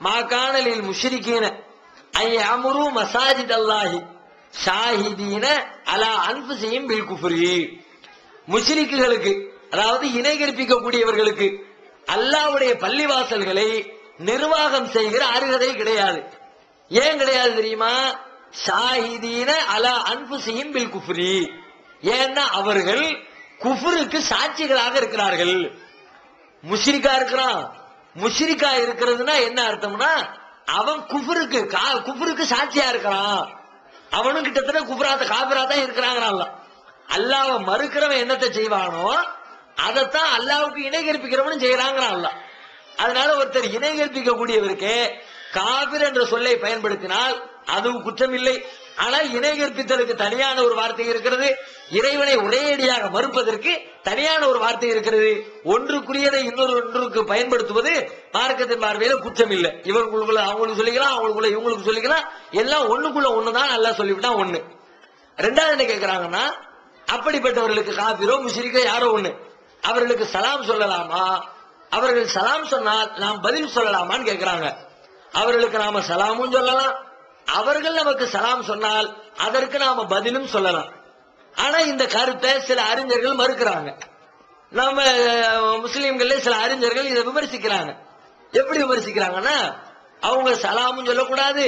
மாகானலில் முஷ்ரிகீன ஐயமுரு மசாஜித் அல்லாஹி ஷாஹிதீன அலா அன்ஃபுஸிஹிம் பில் குஃப்ரி. முஷ்ரிக்குகளுக்கு அதாவது இணை கற்பிக்கக்கூடியவர்களுக்கு அல்லாஹ்வுடைய பள்ளிவாசல்களை நிர்வாகம் செய்கிற அருகதை கிடையாது. ஏன் கிடையாது தெரியுமா? ஷாஹிதீன அலா அன்ஃபுஸிஹிம் பில் குஃப்ரி. ஏன்னா அவர்கள் குஃப்ருக்கு சாட்சிகளாக இருக்கிறார்கள். முஷ்ரிகா இருக்கிறான். முஷ்ரிகா இருக்கிறதுனா என்ன அர்த்தம்னா அவன் குஃப்ருக்கு சாட்சியா இருக்கிறான். அவனும் கிட்டத்தட்ட குஃப்ராத்த காபிரா தான் இருக்கிறாங்க. அல்லாஹ்வை மறுக்கிறவன் என்னத்தை செய்வானோ அதைத்தான் அல்லாஹ்வுக்கு இணை கற்பிக்கிறவனும் செய்யறாங்கிறான் அல்லாஹ். அதனால ஒருத்தர் இணை கற்பிக்க கூடியவருக்கு காபிர் என்ற சொல்லை பயன்படுத்தினால் அதுவும் குற்றம் இல்லை. ஆனால் இணை கற்பித்தலுக்கு தனியான ஒரு வார்த்தை இருக்கிறது, இறைவனை ஒரேடியாக மறுப்பதற்கு தனியான ஒரு வார்த்தை இருக்கிறது. ஒன்றுக்குரியதை ஒன்றுக்கு பயன்படுத்துவது மார்க்கத்தின் பார்வையில குற்றம் இல்லை. இவங்களுக்குள்ள அவங்களுக்கு சொல்லிக்கலாம், அவங்களுக்குள்ள இவங்களுக்கு சொல்லிக்கலாம், எல்லாம் ஒண்ணுக்குள்ள ஒண்ணுதான் நல்லா சொல்லிவிட்டான் ஒண்ணு. ரெண்டாவது என்ன கேட்கிறாங்கன்னா அப்படிப்பட்டவர்களுக்கு காபிரோ முஷ்ரிக்கோ யாரோ ஒண்ணு அவர்களுக்கு சலாம் சொல்லலாமா, அவர்கள் சலாம் சொன்னால் நாம் பதில் சொல்லலாமான்னு கேட்கிறாங்க. அவர்களுக்கு நாம சலாமும் சொல்லலாம், அவர்கள் நமக்கு சலாம் சொன்னால் அதற்கு நாம பதிலும் சொல்லலாம். ஆனா இந்த கருத்தை சில அறிஞர்கள் மறுக்கிறாங்க. நம்ம முஸ்லிம்கள சில அறிஞர்கள் இதை விமர்சிக்கிறாங்க. எப்படி விமர்சிக்கிறாங்கன்னா அவங்க சலாமும் சொல்லக்கூடாது,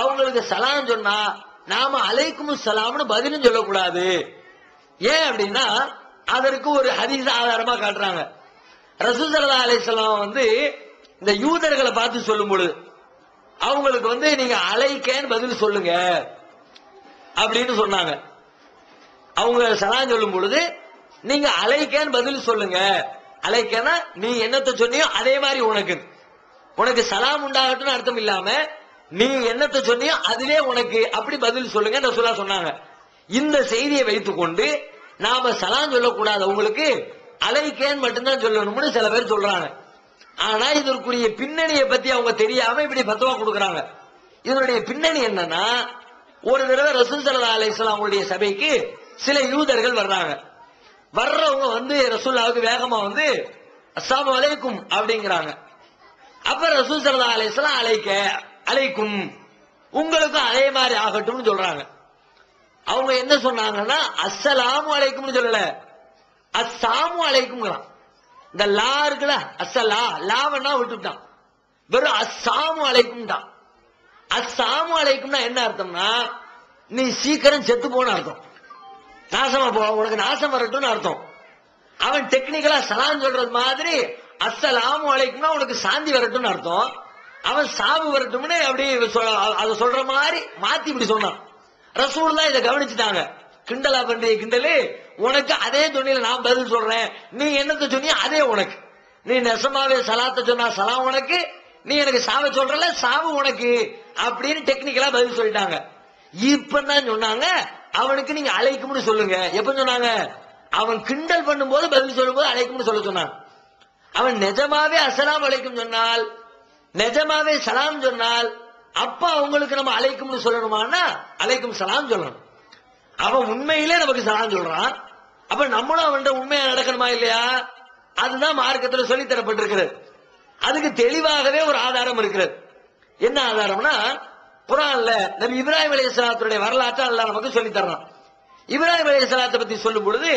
அவங்களுக்கு சலாம் சொன்னா நாம அலைக்கும் சலாம்னு பதிலும் சொல்லக்கூடாது. ஏன் அப்படின்னா அதற்கு ஒரு ஹதீஸ் ஆதாரமா காட்டுறாங்க. ரசூல் ஸல்லல்லாஹு அலைஹி வஸல்லம் இந்த யூதர்களை பார்த்து சொல்லும் பொழுது அவங்களுக்கு நீங்க அலைக்கேன்னு பதில் சொல்லுங்க அப்படின்னு சொன்னாங்க. அவங்க சலாம் சொல்லும் பொழுது நீங்க அலைக்கேன்னு பதில் சொல்லுங்க. அலைக்கேன்னா நீ என்னத்தை சொன்னியோ அதே மாதிரி உனக்கு சலாம் உண்டாகட்டும் அர்த்தம் இல்லாம நீ என்னத்தை சொன்னியோ அதிலே உனக்கு அப்படி பதில் சொல்லுங்க ரசூலுல்லாஹ் சொன்னாங்க. இந்த செய்தியை வைத்துக்கொண்டு நாம சலாம் சொல்லக்கூடாது, உங்களுக்கு அலைக்கேன் மட்டும்தான் சொல்லணும்னு சில பேர் சொல்றாங்க. ஆனா இதற்குரிய பின்னணியை பத்தி அவங்க தெரியாம இப்படி ஃபத்வா கொடுக்கறாங்க. இதனுடைய பின்னணி என்னன்னா ஒரு தடவை ரசூல் ஸல்லல்லாஹு அலைஹி வஸல்லம் அவங்களுடைய சபைக்கு சில யூதர்கள் வர்றாங்க. வர்றவங்க ரசூலுல்லாஹ்வுக்கு வேகமா அஸ்ஸலாமு அலைக்கும் அப்படிங்கிறாங்க. அப்ப ரசூல் ஸல்லல்லாஹு அலைஹி வஸல்லம் அலைக்கும் உங்களுக்கும் அதே மாதிரி ஆகட்டும்னு சொல்றாங்க. அவங்க என்ன சொன்னாங்கன்னா அஸ்ஸலாமு அலைக்கும்னு சொல்லல, அஸ்ஸாமு அலைக்கும்ங்கறான். இந்த லா இருக்குல அஸ்ஸலா லாவனா விட்டுட்டான், வெறும் அஸ்ஸாமு அலைக்கும் தான். அஸ்ஸாமு அலைக்கும்னா என்ன அர்த்தம்னா நீ சீக்கிரம் செத்து போன அர்த்தம், நாசமா போ, உனக்கு நாசம் வரட்டும்னு அர்த்தம். அவன் டெக்னிக்கலா சலாம் சொல்றது மாதிரி அஸ்ஸலாமு அலைக்கும்னா உனக்கு சாந்தி வரட்டும்னு அர்த்தம். அவன் சாவு வரட்டும்னு அப்படி அதை சொல்ற மாதிரி மாத்தி இப்படி சொன்னான். ரசூலுல்லாஹ் இதை கவனிச்சுட்டாங்க. கிண்டலா பண்றிய கிண்டலு, உனக்கு அதே துணியில நான் பதில் சொல்றேன், நீ என்னத்தை சொன்னிய அதே உனக்கு, நீ நெசமாவே சலாத்தை சொன்னா சலாம் உனக்கு, நீ எனக்கு சாவ சொல்றல சாவு உனக்கு அப்படின்னு டெக்னிக்கலா பதில் சொல்லிட்டாங்க. இப்பதான் சொன்னாங்க அவனுக்கு நீங்க அலைக்கும்னு சொல்லுங்க. எப்ப சொன்னாங்க? அவன் கிண்டல் பண்ணும்போது பதில் சொல்லும் போது அலைக்கும்னு சொல்ல சொன்னான். அவன் நிஜமாவே அஸ்ஸலாமு அலைக்கும் சொன்னால், நிஜமாவே சலாம் சொன்னால் அப்ப அவங்களுக்கு நம்ம அலைக்கும்னு சொல்லணுமான்னா அலைக்கும் சலாம் சொல்லணும். அவன் உண்மையிலே நமக்கு சலாம் சொல்றான், அப்ப நம்மளும் அவன் உண்மையா நடக்கணுமா இல்லையா? அதுதான் மார்க்கத்தில் சொல்லி தரப்பட்டிருக்கிறது. அதுக்கு தெளிவாகவே ஒரு ஆதாரம் இருக்கிறது. என்ன ஆதாரம்னா குர்ஆன்ல நபி இப்ராஹிம் அலைஹிஸ்ஸலாத்துடைய வரலாற்றை அல்லாஹ் நமக்கு சொல்லி தர்றான். இப்ராஹிம் அலைஹிஸ்ஸலாத்தை பத்தி சொல்லும் பொழுது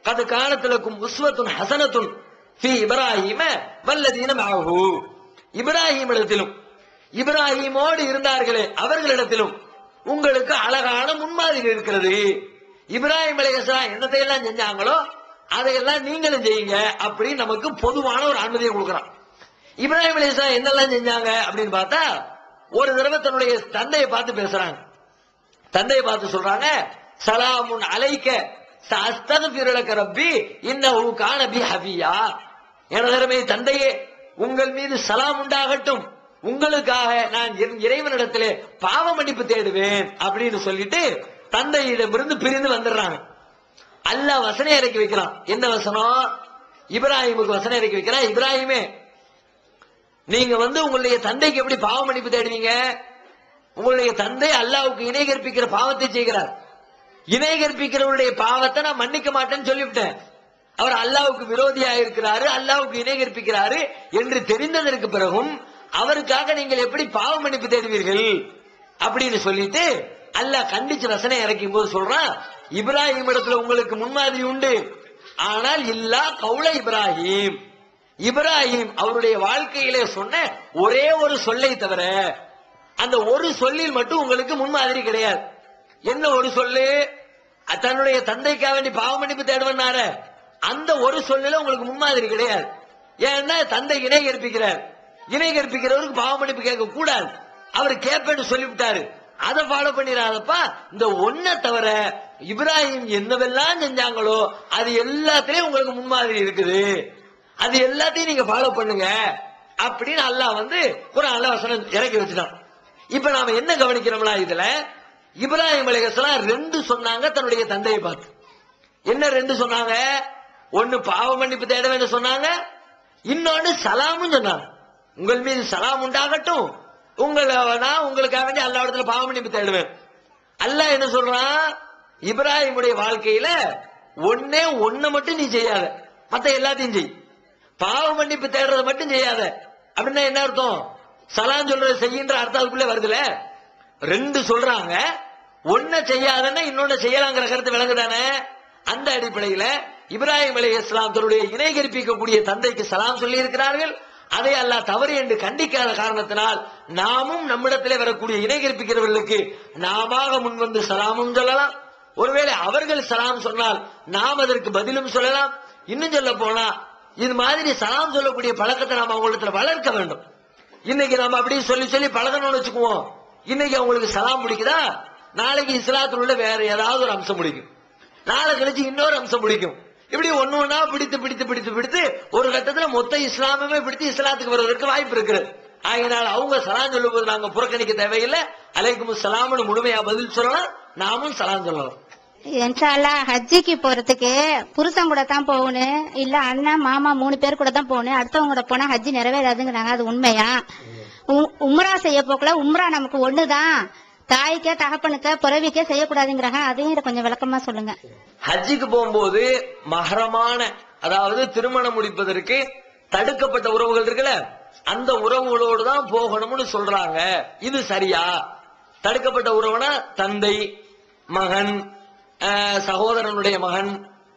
கத் கானத் லக்கும் உஸ்வத்துன் ஹஸனத்துன் ஃபீ இப்ராஹீம வல்லதீன மஅஹு, இப்ராஹீமிடத்திலும் இப்ராஹீமோடு இருந்தார்களே அவர்களிடத்திலும் உங்களுக்கு அழகான முன்மாதிரி இருக்கிறது. இப்ராஹிம் அலைஹிஸ்ஸலாம் என்னத்தை எல்லாம் செஞ்சாங்களோ அதையெல்லாம் நீங்களும் செய்யுங்க அப்படின்னு நமக்கு பொதுவான ஒரு அனுமதியை கொடுக்கிறான். இப்ராஹிம் அலைஹிஸ்ஸலாம் என்னெல்லாம் செஞ்சாங்க அப்படின்னு பார்த்தா ஒரு தடவை தன்னுடைய தந்தையை பார்த்து பேசுறாங்க. தந்தையை பார்த்து சொல்றாங்க, சலாமுன் அலைக்க சஅஸ்தக்ஃபிரு லக ரப்பி இன்னஹு கான பி ஹஃபியா. எனதருமை தந்தையே, உங்கள் மீது சலாம் உண்டாகட்டும், உங்களுக்காக நான் என் இறைவனிடத்திலே பாவ மன்னிப்பு தேடுவேன் அப்படின்னு சொல்லிட்டு தந்தையிடமிருந்து பிரிந்து வந்துடுறாங்க. அல்லாஹ் வசனம் இறக்கி வைக்கிறான். என்ன வசனம்? இப்ராஹிமுக்கு வசனம் இறக்கி வைக்கிறான். இப்ராஹிமே, நீங்க உங்களுடைய தந்தைக்கு எப்படி பாவ மன்னிப்பு தேடுவீங்க? உங்களுடைய தந்தை அல்லாஹ்வுக்கு இணை கற்பிக்கிற பாவத்தை செய்கிறார். இணை கற்பிக்கிறவருடைய பாவத்தை நான் மன்னிக்க மாட்டேன்னு சொல்லிவிட்டேன். அவர் அல்லாஹ்வுக்கு விரோதியா இருக்கிறாரு, அல்லாஹ்வுக்கு இணை கற்பிக்கிறாரு என்று தெரிந்ததற்கு பிறகும் அவருக்காக நீங்கள் எப்படி பாவ மன்னிப்பு தேடுவீர்கள் அப்படின்னு சொல்லிட்டு அல்லாஹ் கண்டிச்சு வசனம் இறக்கும் போது சொல்றான், இப்ராஹிம் இடத்துல உங்களுக்கு முன்மாதிரி உண்டு, ஆனால் இல்லா கௌல இப்ராஹிம். இப்ராஹிம் அவருடைய வாழ்க்கையிலே சொன்ன ஒரே ஒரு சொல்லை தவிர அந்த ஒரு சொல்லில் மட்டும் உங்களுக்கு முன்மாதிரி கிடையாது. என்ன ஒரு சொல்லு? தன்னுடைய தந்தைக்காக வேண்டி பாவ மன்னிப்பு தேடுவனார அந்த ஒரு சொல்லுல உங்களுக்கு முன்மாதிரி கிடையாது. ஏன்னா தந்தை இணை கற்பிக்கிறார், இணை கற்பிக்கிறவருக்கு பாவ மன்னிப்பு கேட்க கூடாது, அவர் கேட்பேன்னு சொல்லிவிட்டாரு. அதை ஃபாலோ பண்ணிடாதப்பா. இந்த ஒன்ன தவிர இப்ராஹிம் என்னவெல்லாம் செஞ்சாங்களோ அது எல்லாத்திலயும் உங்களுக்கு முன்மாதிரி இருக்குது, அது எல்லாத்தையும் நீங்க ஃபாலோ பண்ணுங்க அப்படின்னு அல்லாஹ் குர்ஆன்ல வசனம் இறக்கி வச்சுட்டான். இப்ப நாம என்ன கவனிக்கிறோம்னா, இதுல இப்ராஹிம் அலைஹிஸ்ஸலாம் ரெண்டு சொன்னாங்க தன்னுடைய தந்தையை பார்த்து. என்ன ரெண்டு சொன்னாங்க? ஒன்னு பாவ மன்னிப்பு தேட வேண்டும் சொன்னாங்க, இன்னொன்னு சலாமும் சொன்னாங்க. உங்கள் மீது சலாம் உண்டாகட்டும், நான் உங்களுக்காக வேண்டி அல்லாஹ் இடத்துல பாவ மன்னிப்பு தேடுவேன். அல்லாஹ் என்ன சொல்றான்? இப்ராஹிமுடைய வாழ்க்கையில ஒண்ணு மட்டும் நீ செய்யாத, மத்த எல்லாத்தையும் செய். பாவ மன்னிப்பு தேடுறதை மட்டும் செய்யாத அப்படின்னா என்ன அர்த்தம்? சலாம் சொல்றது செய்கின்ற அர்த்தத்துக்குள்ள வருதுல. ரெண்டு சொல்றாங்க, ஒன்ன செய்யாதன்னா இன்னொன்னு செய்யலாங்கிற கருத்து விளங்குதானே? அந்த அடிப்படையில இப்ராஹிம் அலைஹிஸ்ஸலாம் தன்னுடைய இணை கற்பிக்கக்கூடிய தந்தைக்கு சலாம் சொல்லி இருக்கிறார்கள். அதை அல்லாஹ் தவறு என்று கண்டிக்காத காரணத்தினால் நாமும் நம்மிடத்திலே வரக்கூடிய இணை கற்பிக்கிறவர்களுக்கு நாம முன்வந்து சலாமும் சொல்லலாம். ஒருவேளை அவர்கள் சலாம் சொன்னால் நாம் அதற்கு பதிலும் சொல்லலாம். இன்னும் சொல்ல போனா இது மாதிரி சலாம் சொல்லக்கூடிய பழக்கத்தை நாம அவங்களிடத்துல வளர்க்க வேண்டும். இன்னைக்கு நாம அப்படி சொல்லி சொல்லி பழகணும்னு வச்சுக்குவோம். இன்னைக்கு அவங்களுக்கு சலாம் பிடிக்குதா, நாளைக்கு இஸ்லாத்துல உள்ள வேற ஏதாவது ஒரு அம்சம் பிடிக்கும், நாளை கழிச்சு இன்னொரு அம்சம் பிடிக்கும். இப்படி ஒண்ணு ஒண்ணா பிடித்து பிடித்து பிடித்து பிடித்து ஒரு கட்டத்துல மொத்த இஸ்லாமுமே பிடித்து இஸ்லாத்துக்கு வருவதற்கு வாய்ப்பு இருக்கு. ஆகையினால் அவங்க சலாம் சொல்லும் போது நாங்க புறக்கணிக்க தேவையில்லை, அலைக்கும் சலாம்னு முழுமையா பதில் சொல்லலாம், நாமும் சலாம் சொல்லலாம். இன்ஷா அல்லாஹ் ஹஜ்ஜிக்கு போறதுக்கு புருஷன் கூட தான் போகணும், இல்ல அண்ணன் மாமா 3 பேர் கூட தான் போகணும், அடுத்தவங்க கூட போனா ஹஜ்ஜி நிறைவேறாதுங்கிறாங்க. அது உண்மையா? உம்ரா செய்ய போக்கல உம்ரா நமக்கு ஒண்ணுதான், தாய்க்கே தகப்பனுக்க பிறவிக்கே செய்யக்கூடாதுங்கிறாங்க. அதையும் கொஞ்சம் விளக்கமா சொல்லுங்க. ஹஜ்ஜிக்கு போகும்போது மஹரமான, அதாவது திருமணம் முடிப்பதற்கு தடுக்கப்பட்ட உறவுகள் இருக்குல்ல, அந்த உறவுகளோடு தான் போகணும்னு சொல்றாங்க. இது சரியா? தடுக்கப்பட்ட உறவுனா தந்தை, மகன், சகோதரனுடைய மகன்,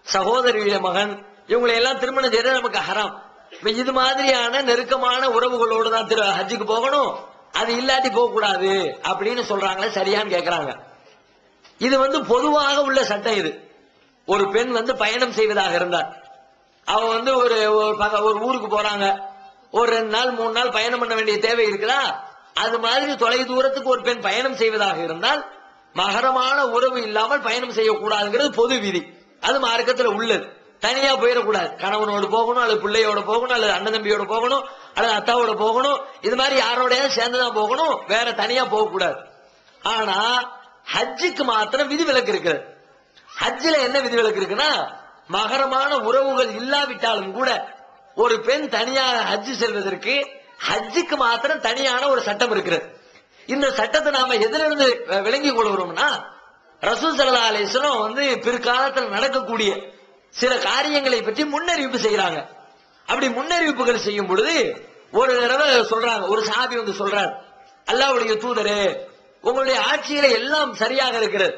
சகோதரியுடைய மகன், இவங்களை எல்லாம் திருமணம் செய்யறது நமக்கு ஹராம். இது மாதிரியான நெருக்கமான உறவுகளோடு தான் ஹஜ்ஜுக்கு போகணும், அது இல்லாட்டி போக கூடாது அப்படின்னு சொல்றாங்களே, சரியான்னு கேக்குறாங்க. இது பொதுவாக உள்ள சட்டம். இது ஒரு பெண் பயணம் செய்வதாக இருந்தார், அவ ஒரு ஊருக்கு போறாங்க, ஒரு 2 நாள் 3 நாள் பயணம் பண்ண வேண்டிய தேவை இருக்குதா, அது மாதிரி தொலை தூரத்துக்கு ஒரு பெண் பயணம் செய்வதாக இருந்தால் மகரமான உறவு இல்லாமல் பயணம் செய்யக்கூடாதுங்கிறது பொது விதி. அது மார்க்கத்துல உள்ளது. தனியா போயிடக்கூடாது, கணவனோடு போகணும், அல்லது பிள்ளையோட போகணும், அல்லது அண்ணன் தம்பியோட போகணும், அல்லது அத்தாவோட போகணும், இது மாதிரி யாரோடய சேர்ந்துதான் போகணும், வேற தனியா போக கூடாது. ஆனா ஹஜ்ஜுக்கு மாத்திரம் விதி விலக்கு இருக்கிறது. ஹஜ்ஜில என்ன விதி விலக்கு இருக்குன்னா, மகரமான உறவுகள் இல்லாவிட்டாலும் கூட ஒரு பெண் தனியாக ஹஜ்ஜு செல்வதற்கு ஹஜ்ஜுக்கு மாத்திரம் தனியான ஒரு சட்டம் இருக்கிறது. இந்த சட்டத்தை நாம எதிலிருந்து விளங்கிக் கொள்கிறோம்னா, ரசூல் ஸல்லல்லாஹு அலைஹி வஸல்லம் பிற்காலத்தில் நடக்கக்கூடிய சில காரியங்களை பற்றி முன்னறிவிப்பு செய்யறாங்க. அப்படி முன்னறிவிப்புகள் செய்யும் பொழுது ஒரு தடவை சொல்றாங்க, ஒரு சஹாபி சொல்றார், அல்லாஹ்வுடைய தூதரே, உங்களுடைய ஆட்சியில எல்லாம் சரியாக இருக்கிறது,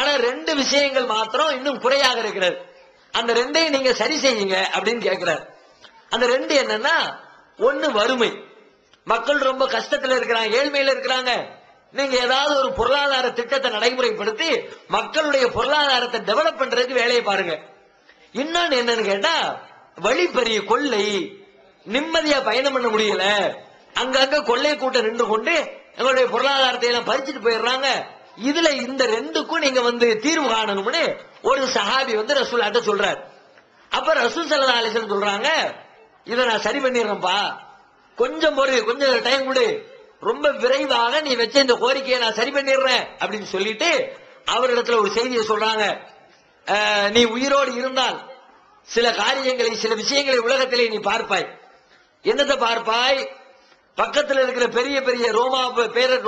ஆனா 2 விஷயங்கள் மாத்திரம் இன்னும் குறையாக இருக்கிறது, அந்த 2ஐயும் நீங்க சரி செய்யுங்க அப்படின்னு கேட்கிறார். அந்த 2 என்னன்னா, ஒன்னு வறுமை, மக்கள் ரொம்ப கஷ்டத்துல இருக்கிறாங்க, ஏழ்மையில இருக்கிறாங்க, நீங்க ஏதாவது ஒரு பொருளாதார திட்டத்தை நடைமுறைப்படுத்தி மக்களுடைய பொருளாதாரத்தை டெவலப் பண்றதுக்கு வேலையை பாருங்க. இன்னொன்னு என்னன்னு கேட்டா, வழிப்பறி, கொள்ளை, நிம்மதியா பயணம் பண்ண முடியல, அங்கங்க கொள்ளை கூட்டம் நின்று கொண்டு எங்களுடைய பொருளாதாரத்தை எல்லாம் பறிச்சுட்டு போயிடுறாங்க, இதுல இந்த ரெண்டுக்கும் நீங்க வந்து தீர்வு காணணும்னு ஒரு சஹாபி வந்து ரசூலுல்லாஹ்ட்ட சொல்றாரு. அப்ப ரசூல் ஸல்லல்லாஹு அலைஹி வஸல்லம் சொல்றாங்க, இதை நான் சரி பண்ணிடுறேன்ப்பா, கொஞ்சம் கொஞ்சம் டைம் கொடு, ரொம்ப விரைவாக நீ வச்ச இந்த கோரிக்கையை நான் சரி பண்ணிடுறேன் அப்படின்னு சொல்லிட்டு அவரிடத்துல ஒரு செய்தியை சொல்றாங்க. நீ உயிரோடு இருந்தால் சில காரியங்களை, சில விஷயங்களை உலகத்திலே நீ பார்ப்பாய். என்னத்தை பார்ப்பாய்? பக்கத்தில் இருக்கிற பெரிய பெரிய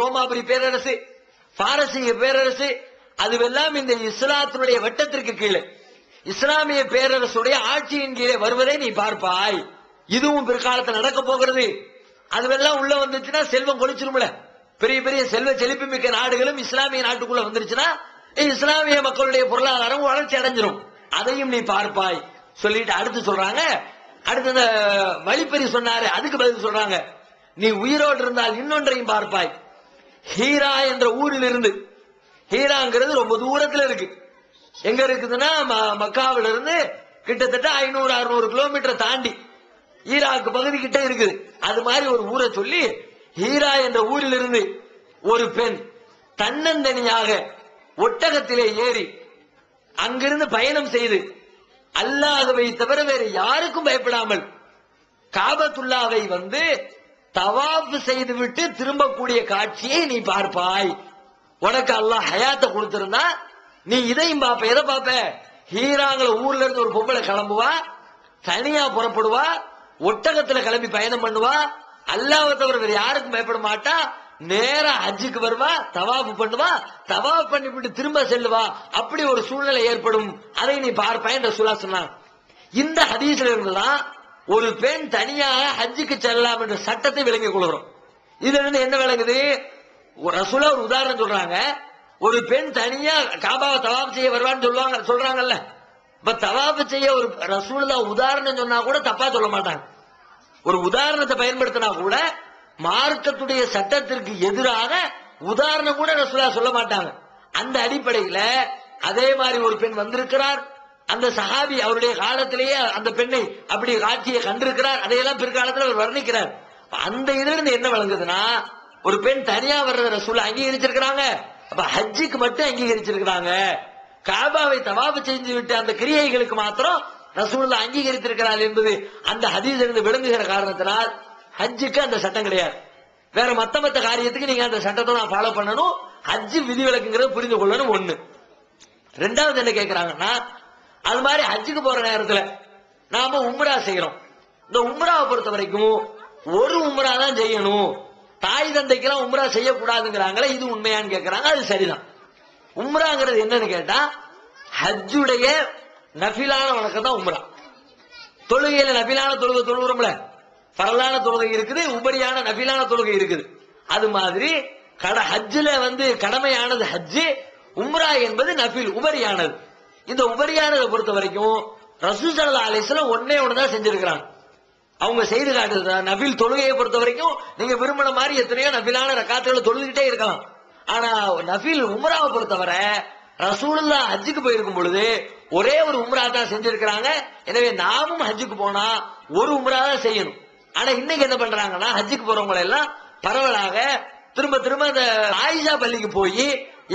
ரோமாபுரி பேரரசு, பாரசீக பேரரசு, அதுவெல்லாம் இந்த இஸ்லாத்தினுடைய வட்டத்திற்கு கீழே, இஸ்லாமிய பேரரசுடைய ஆட்சியின் கீழே வருவதை நீ பார்ப்பாய். இதுவும் பிற்காலத்தில் நடக்க போகிறது. அதுவெல்லாம் உள்ள வந்துச்சுன்னா செல்வம் கொளிச்சிரும்ல. பெரிய பெரிய செல்வ செழிப்பு மிக்க நாடுகளும் இஸ்லாமிய நாட்டுக்குள்ள வந்துருச்சுன்னா இஸ்லாமிய மக்களுடைய பொருளாதாரம் வளர்ச்சி அடைஞ்சிரும். அதையும் நீ பார்ப்பாய் சொல்லிட்டு அடுத்து சொல்றாங்க. அடுத்து இந்த வழிப்பறி சொன்னாரு, அதுக்கு பதில் சொல்றாங்க, நீ உயிரோடு இருந்தால் இன்னொன்றையும் பார்ப்பாய். ஹீரா என்ற ஊரில் இருந்து, ஹீராங்கிறது ரொம்ப தூரத்துல இருக்கு. எங்க இருக்குதுன்னா மக்காவில இருந்து கிட்டத்தட்ட 500-600 கிலோமீட்டர் தாண்டி ஈராக்கு பகுதி கிட்ட இருக்குது. அது மாதிரி ஒரு ஊரை சொல்லி, ஹீரா என்ற ஊரில் இருந்து ஒரு பெண் தன்னந்தனியாக ஒட்டகத்திலே ஏறி அங்கிருந்து பயணம் செய்து அல்லாஹ்வை தவிர வேறு யாருக்கும் பயப்படாமல் காபத்துல்லாவை வந்து தவாஃப் செய்துவிட்டு திரும்பக்கூடிய காட்சியை நீ பார்ப்பாய். உனக்கு அல்லாஹ் ஹயாத்தை கொடுத்திருந்தா நீ இதையும் பார்ப்ப. எதை பார்ப்ப? ஹீராங்கிற ஊர்ல இருந்து ஒரு பொம்பளை கிளம்புவா, தனியா புறப்படுவா, ஒட்டகத்துல கிளம்பி பயணம் பண்ணுவா, அல்லாஹ்வை தவிர வேற யாருக்கும் பயப்பட மாட்டா, நேரா ஹஜ்ஜுக்கு வருவா, தவாஃப் பண்ணுவா, தவாஃப் பண்ணிவிட்டு திரும்ப செல்லுவா. அப்படி ஒரு சூழ்நிலை ஏற்படும். அதை நீ பார்ப்பாய் என்று ரசூலுல்லாஹ் சொன்னாங்க. இந்த ஹதீஸ்ல இருந்துதான் ஒரு பெண் தனியாக ஹஜ்ஜுக்கு செல்லலாம் என்ற சட்டத்தை விளங்கிக் கொள்கிறோம். இதுல இருந்து என்ன விளங்குது? ரசூலுல்லாஹ் ஒரு உதாரணம் சொல்றாங்க. ஒரு பெண் தனியா காபாவை தவாஃப் செய்ய வருவான்னு சொல்றாங்கல்ல. இப்ப தவாஃப் செய்ய ஒரு ரசூலுல்லாஹ் உதாரணம் சொன்னா கூட தப்பா சொல்ல மாட்டாங்க. ஒரு உதாரணத்தை பயன்படுத்தினா கூட மார்க்கத்துடைய சட்டத்திற்கு எதிராக உதாரணம் கூட ரசூலுல்லாஹ் சொல்ல மாட்டாங்க. அந்த அடிப்படையில அதே மாதிரி ஒரு பெண் வந்திருக்கிறார். அந்த சஹாபி அவருடைய காலத்திலேயே அந்த பெண்ணை அப்படி காட்சியை கண்டிருக்கிறார். அதையெல்லாம் பிற்காலத்தில் அவர் வர்ணிக்கிறார். அந்த இதுல இருந்து என்ன விளங்குதுன்னா, ஒரு பெண் தனியா வர்றத ரசூலுல்லாஹ் அங்கீகரிச்சிருக்கிறாங்க. அப்ப ஹஜ்ஜுக்கு மட்டும் அங்கீகரிச்சிருக்கிறாங்க. காபாவை தவாஃப் செஞ்சு விட்டு அந்த கிரியைகளுக்கு மாத்திரம் ரசூலுல்லாஹ் அங்கீகரித்திருக்கிறார் என்பது அந்த ஹதீஸில் இருந்து விளங்குகிற காரணத்தினால் ஹஜ்ஜுக்கு அந்த சட்டம் கிடையாது. வேற மத்த காரியத்துக்கு நீங்க அந்த சட்டத்தை நான் ஃபாலோ பண்ணணும். ஹஜ்ஜு விதிவிலக்குங்கிறது புரிந்து கொள்ளணும். ஒண்ணு. ரெண்டாவது என்ன கேட்கிறாங்கன்னா, அது மாதிரி ஹஜ்ஜுக்கு போற நேரத்துல நாம உம்ரா செய்யறோம். இந்த உம்ராவை பொறுத்த வரைக்கும் ஒரு உம்ரா தான் செய்யணும், தாய் தந்தைக்கெல்லாம் உம்ரா செய்யக்கூடாதுங்கிறாங்களே, இது உண்மையான்னு கேட்கறாங்க. அது சரிதான். உம்ராங்கிறது என்னன்னு கேட்டா, ஹஜ்ஜுடைய நஃபிலான வணக்கம் தான் உம்ரா. தொழுகையில நஃபிலான தொழுகை தொழுகிறோம்ல, பரலான தொழுகை இருக்குது, உபரியான நஃபிலான தொழுகை இருக்குது. அது மாதிரி ஹஜ்ஜுல வந்து கடமையானது ஹஜ்ஜு, உம்ரா என்பது நஃபில் உபரியானது. இந்த உபரியானதை பொறுத்த வரைக்கும் ரசூல் ஸல்லல்லாஹு அலைஹி வஸல்லம் ஒண்ணே ஒண்ணுதான் செஞ்சிருக்கிறாங்க. அவங்க செய்து காட்டுறது நஃபில் தொழுகையை பொறுத்த வரைக்கும் நீங்க விரும்பின மாதிரி எத்தனையோ நஃபிலான ரக்காத்துகளை தொழுதுகிட்டே இருக்கலாம். ஆனா நஃபில் உம்ராவை பொறுத்தவரை ரசூலுல்லாஹ் ஹஜ்ஜுக்கு போயிருக்கும் பொழுது ஒரே ஒரு உம்ரா தான் செஞ்சிருக்கிறாங்க. எனவே நாமும் ஹஜ்ஜுக்கு போனா ஒரு உம்ரா தான் செய்யணும். ஆனா இன்னைக்கு என்ன பண்றாங்கன்னா, ஹஜ்ஜுக்கு போறவங்க எல்லாம் பரவலாக திரும்ப திரும்ப அந்த ஆயிஷா பள்ளிக்கு போய்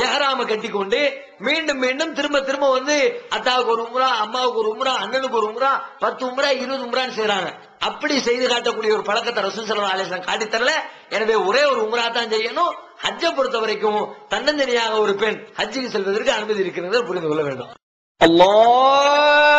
எஹ்ராம கட்டி கொண்டு மீண்டும் மீண்டும் திரும்ப திரும்ப வந்து அத்தாவுக்கு ஒரு உம்ரா, அம்மாவுக்கு ஒரு உம்ரா, அண்ணனுக்கு ஒரு உம்ரா, 10 உம்ரா 20 உம்ரான்னு செய்யறாங்க. அப்படி செய்து காட்டக்கூடிய ஒரு பழக்கத்தை ரசூல் ஸல்லல்லாஹு அலைஹி வஸல்லம் காட்டி தரல. எனவே ஒரே ஒரு உம்ரா தான் செய்யணும். ஹஜ்ஜை பொறுத்த வரைக்கும் தன்னந்தனியாக ஒரு பெண் ஹஜ்ஜுக்கு செல்வதற்கு அனுமதி இருக்கிறது புரிந்து கொள்ள வேண்டும். அல்லாஹ்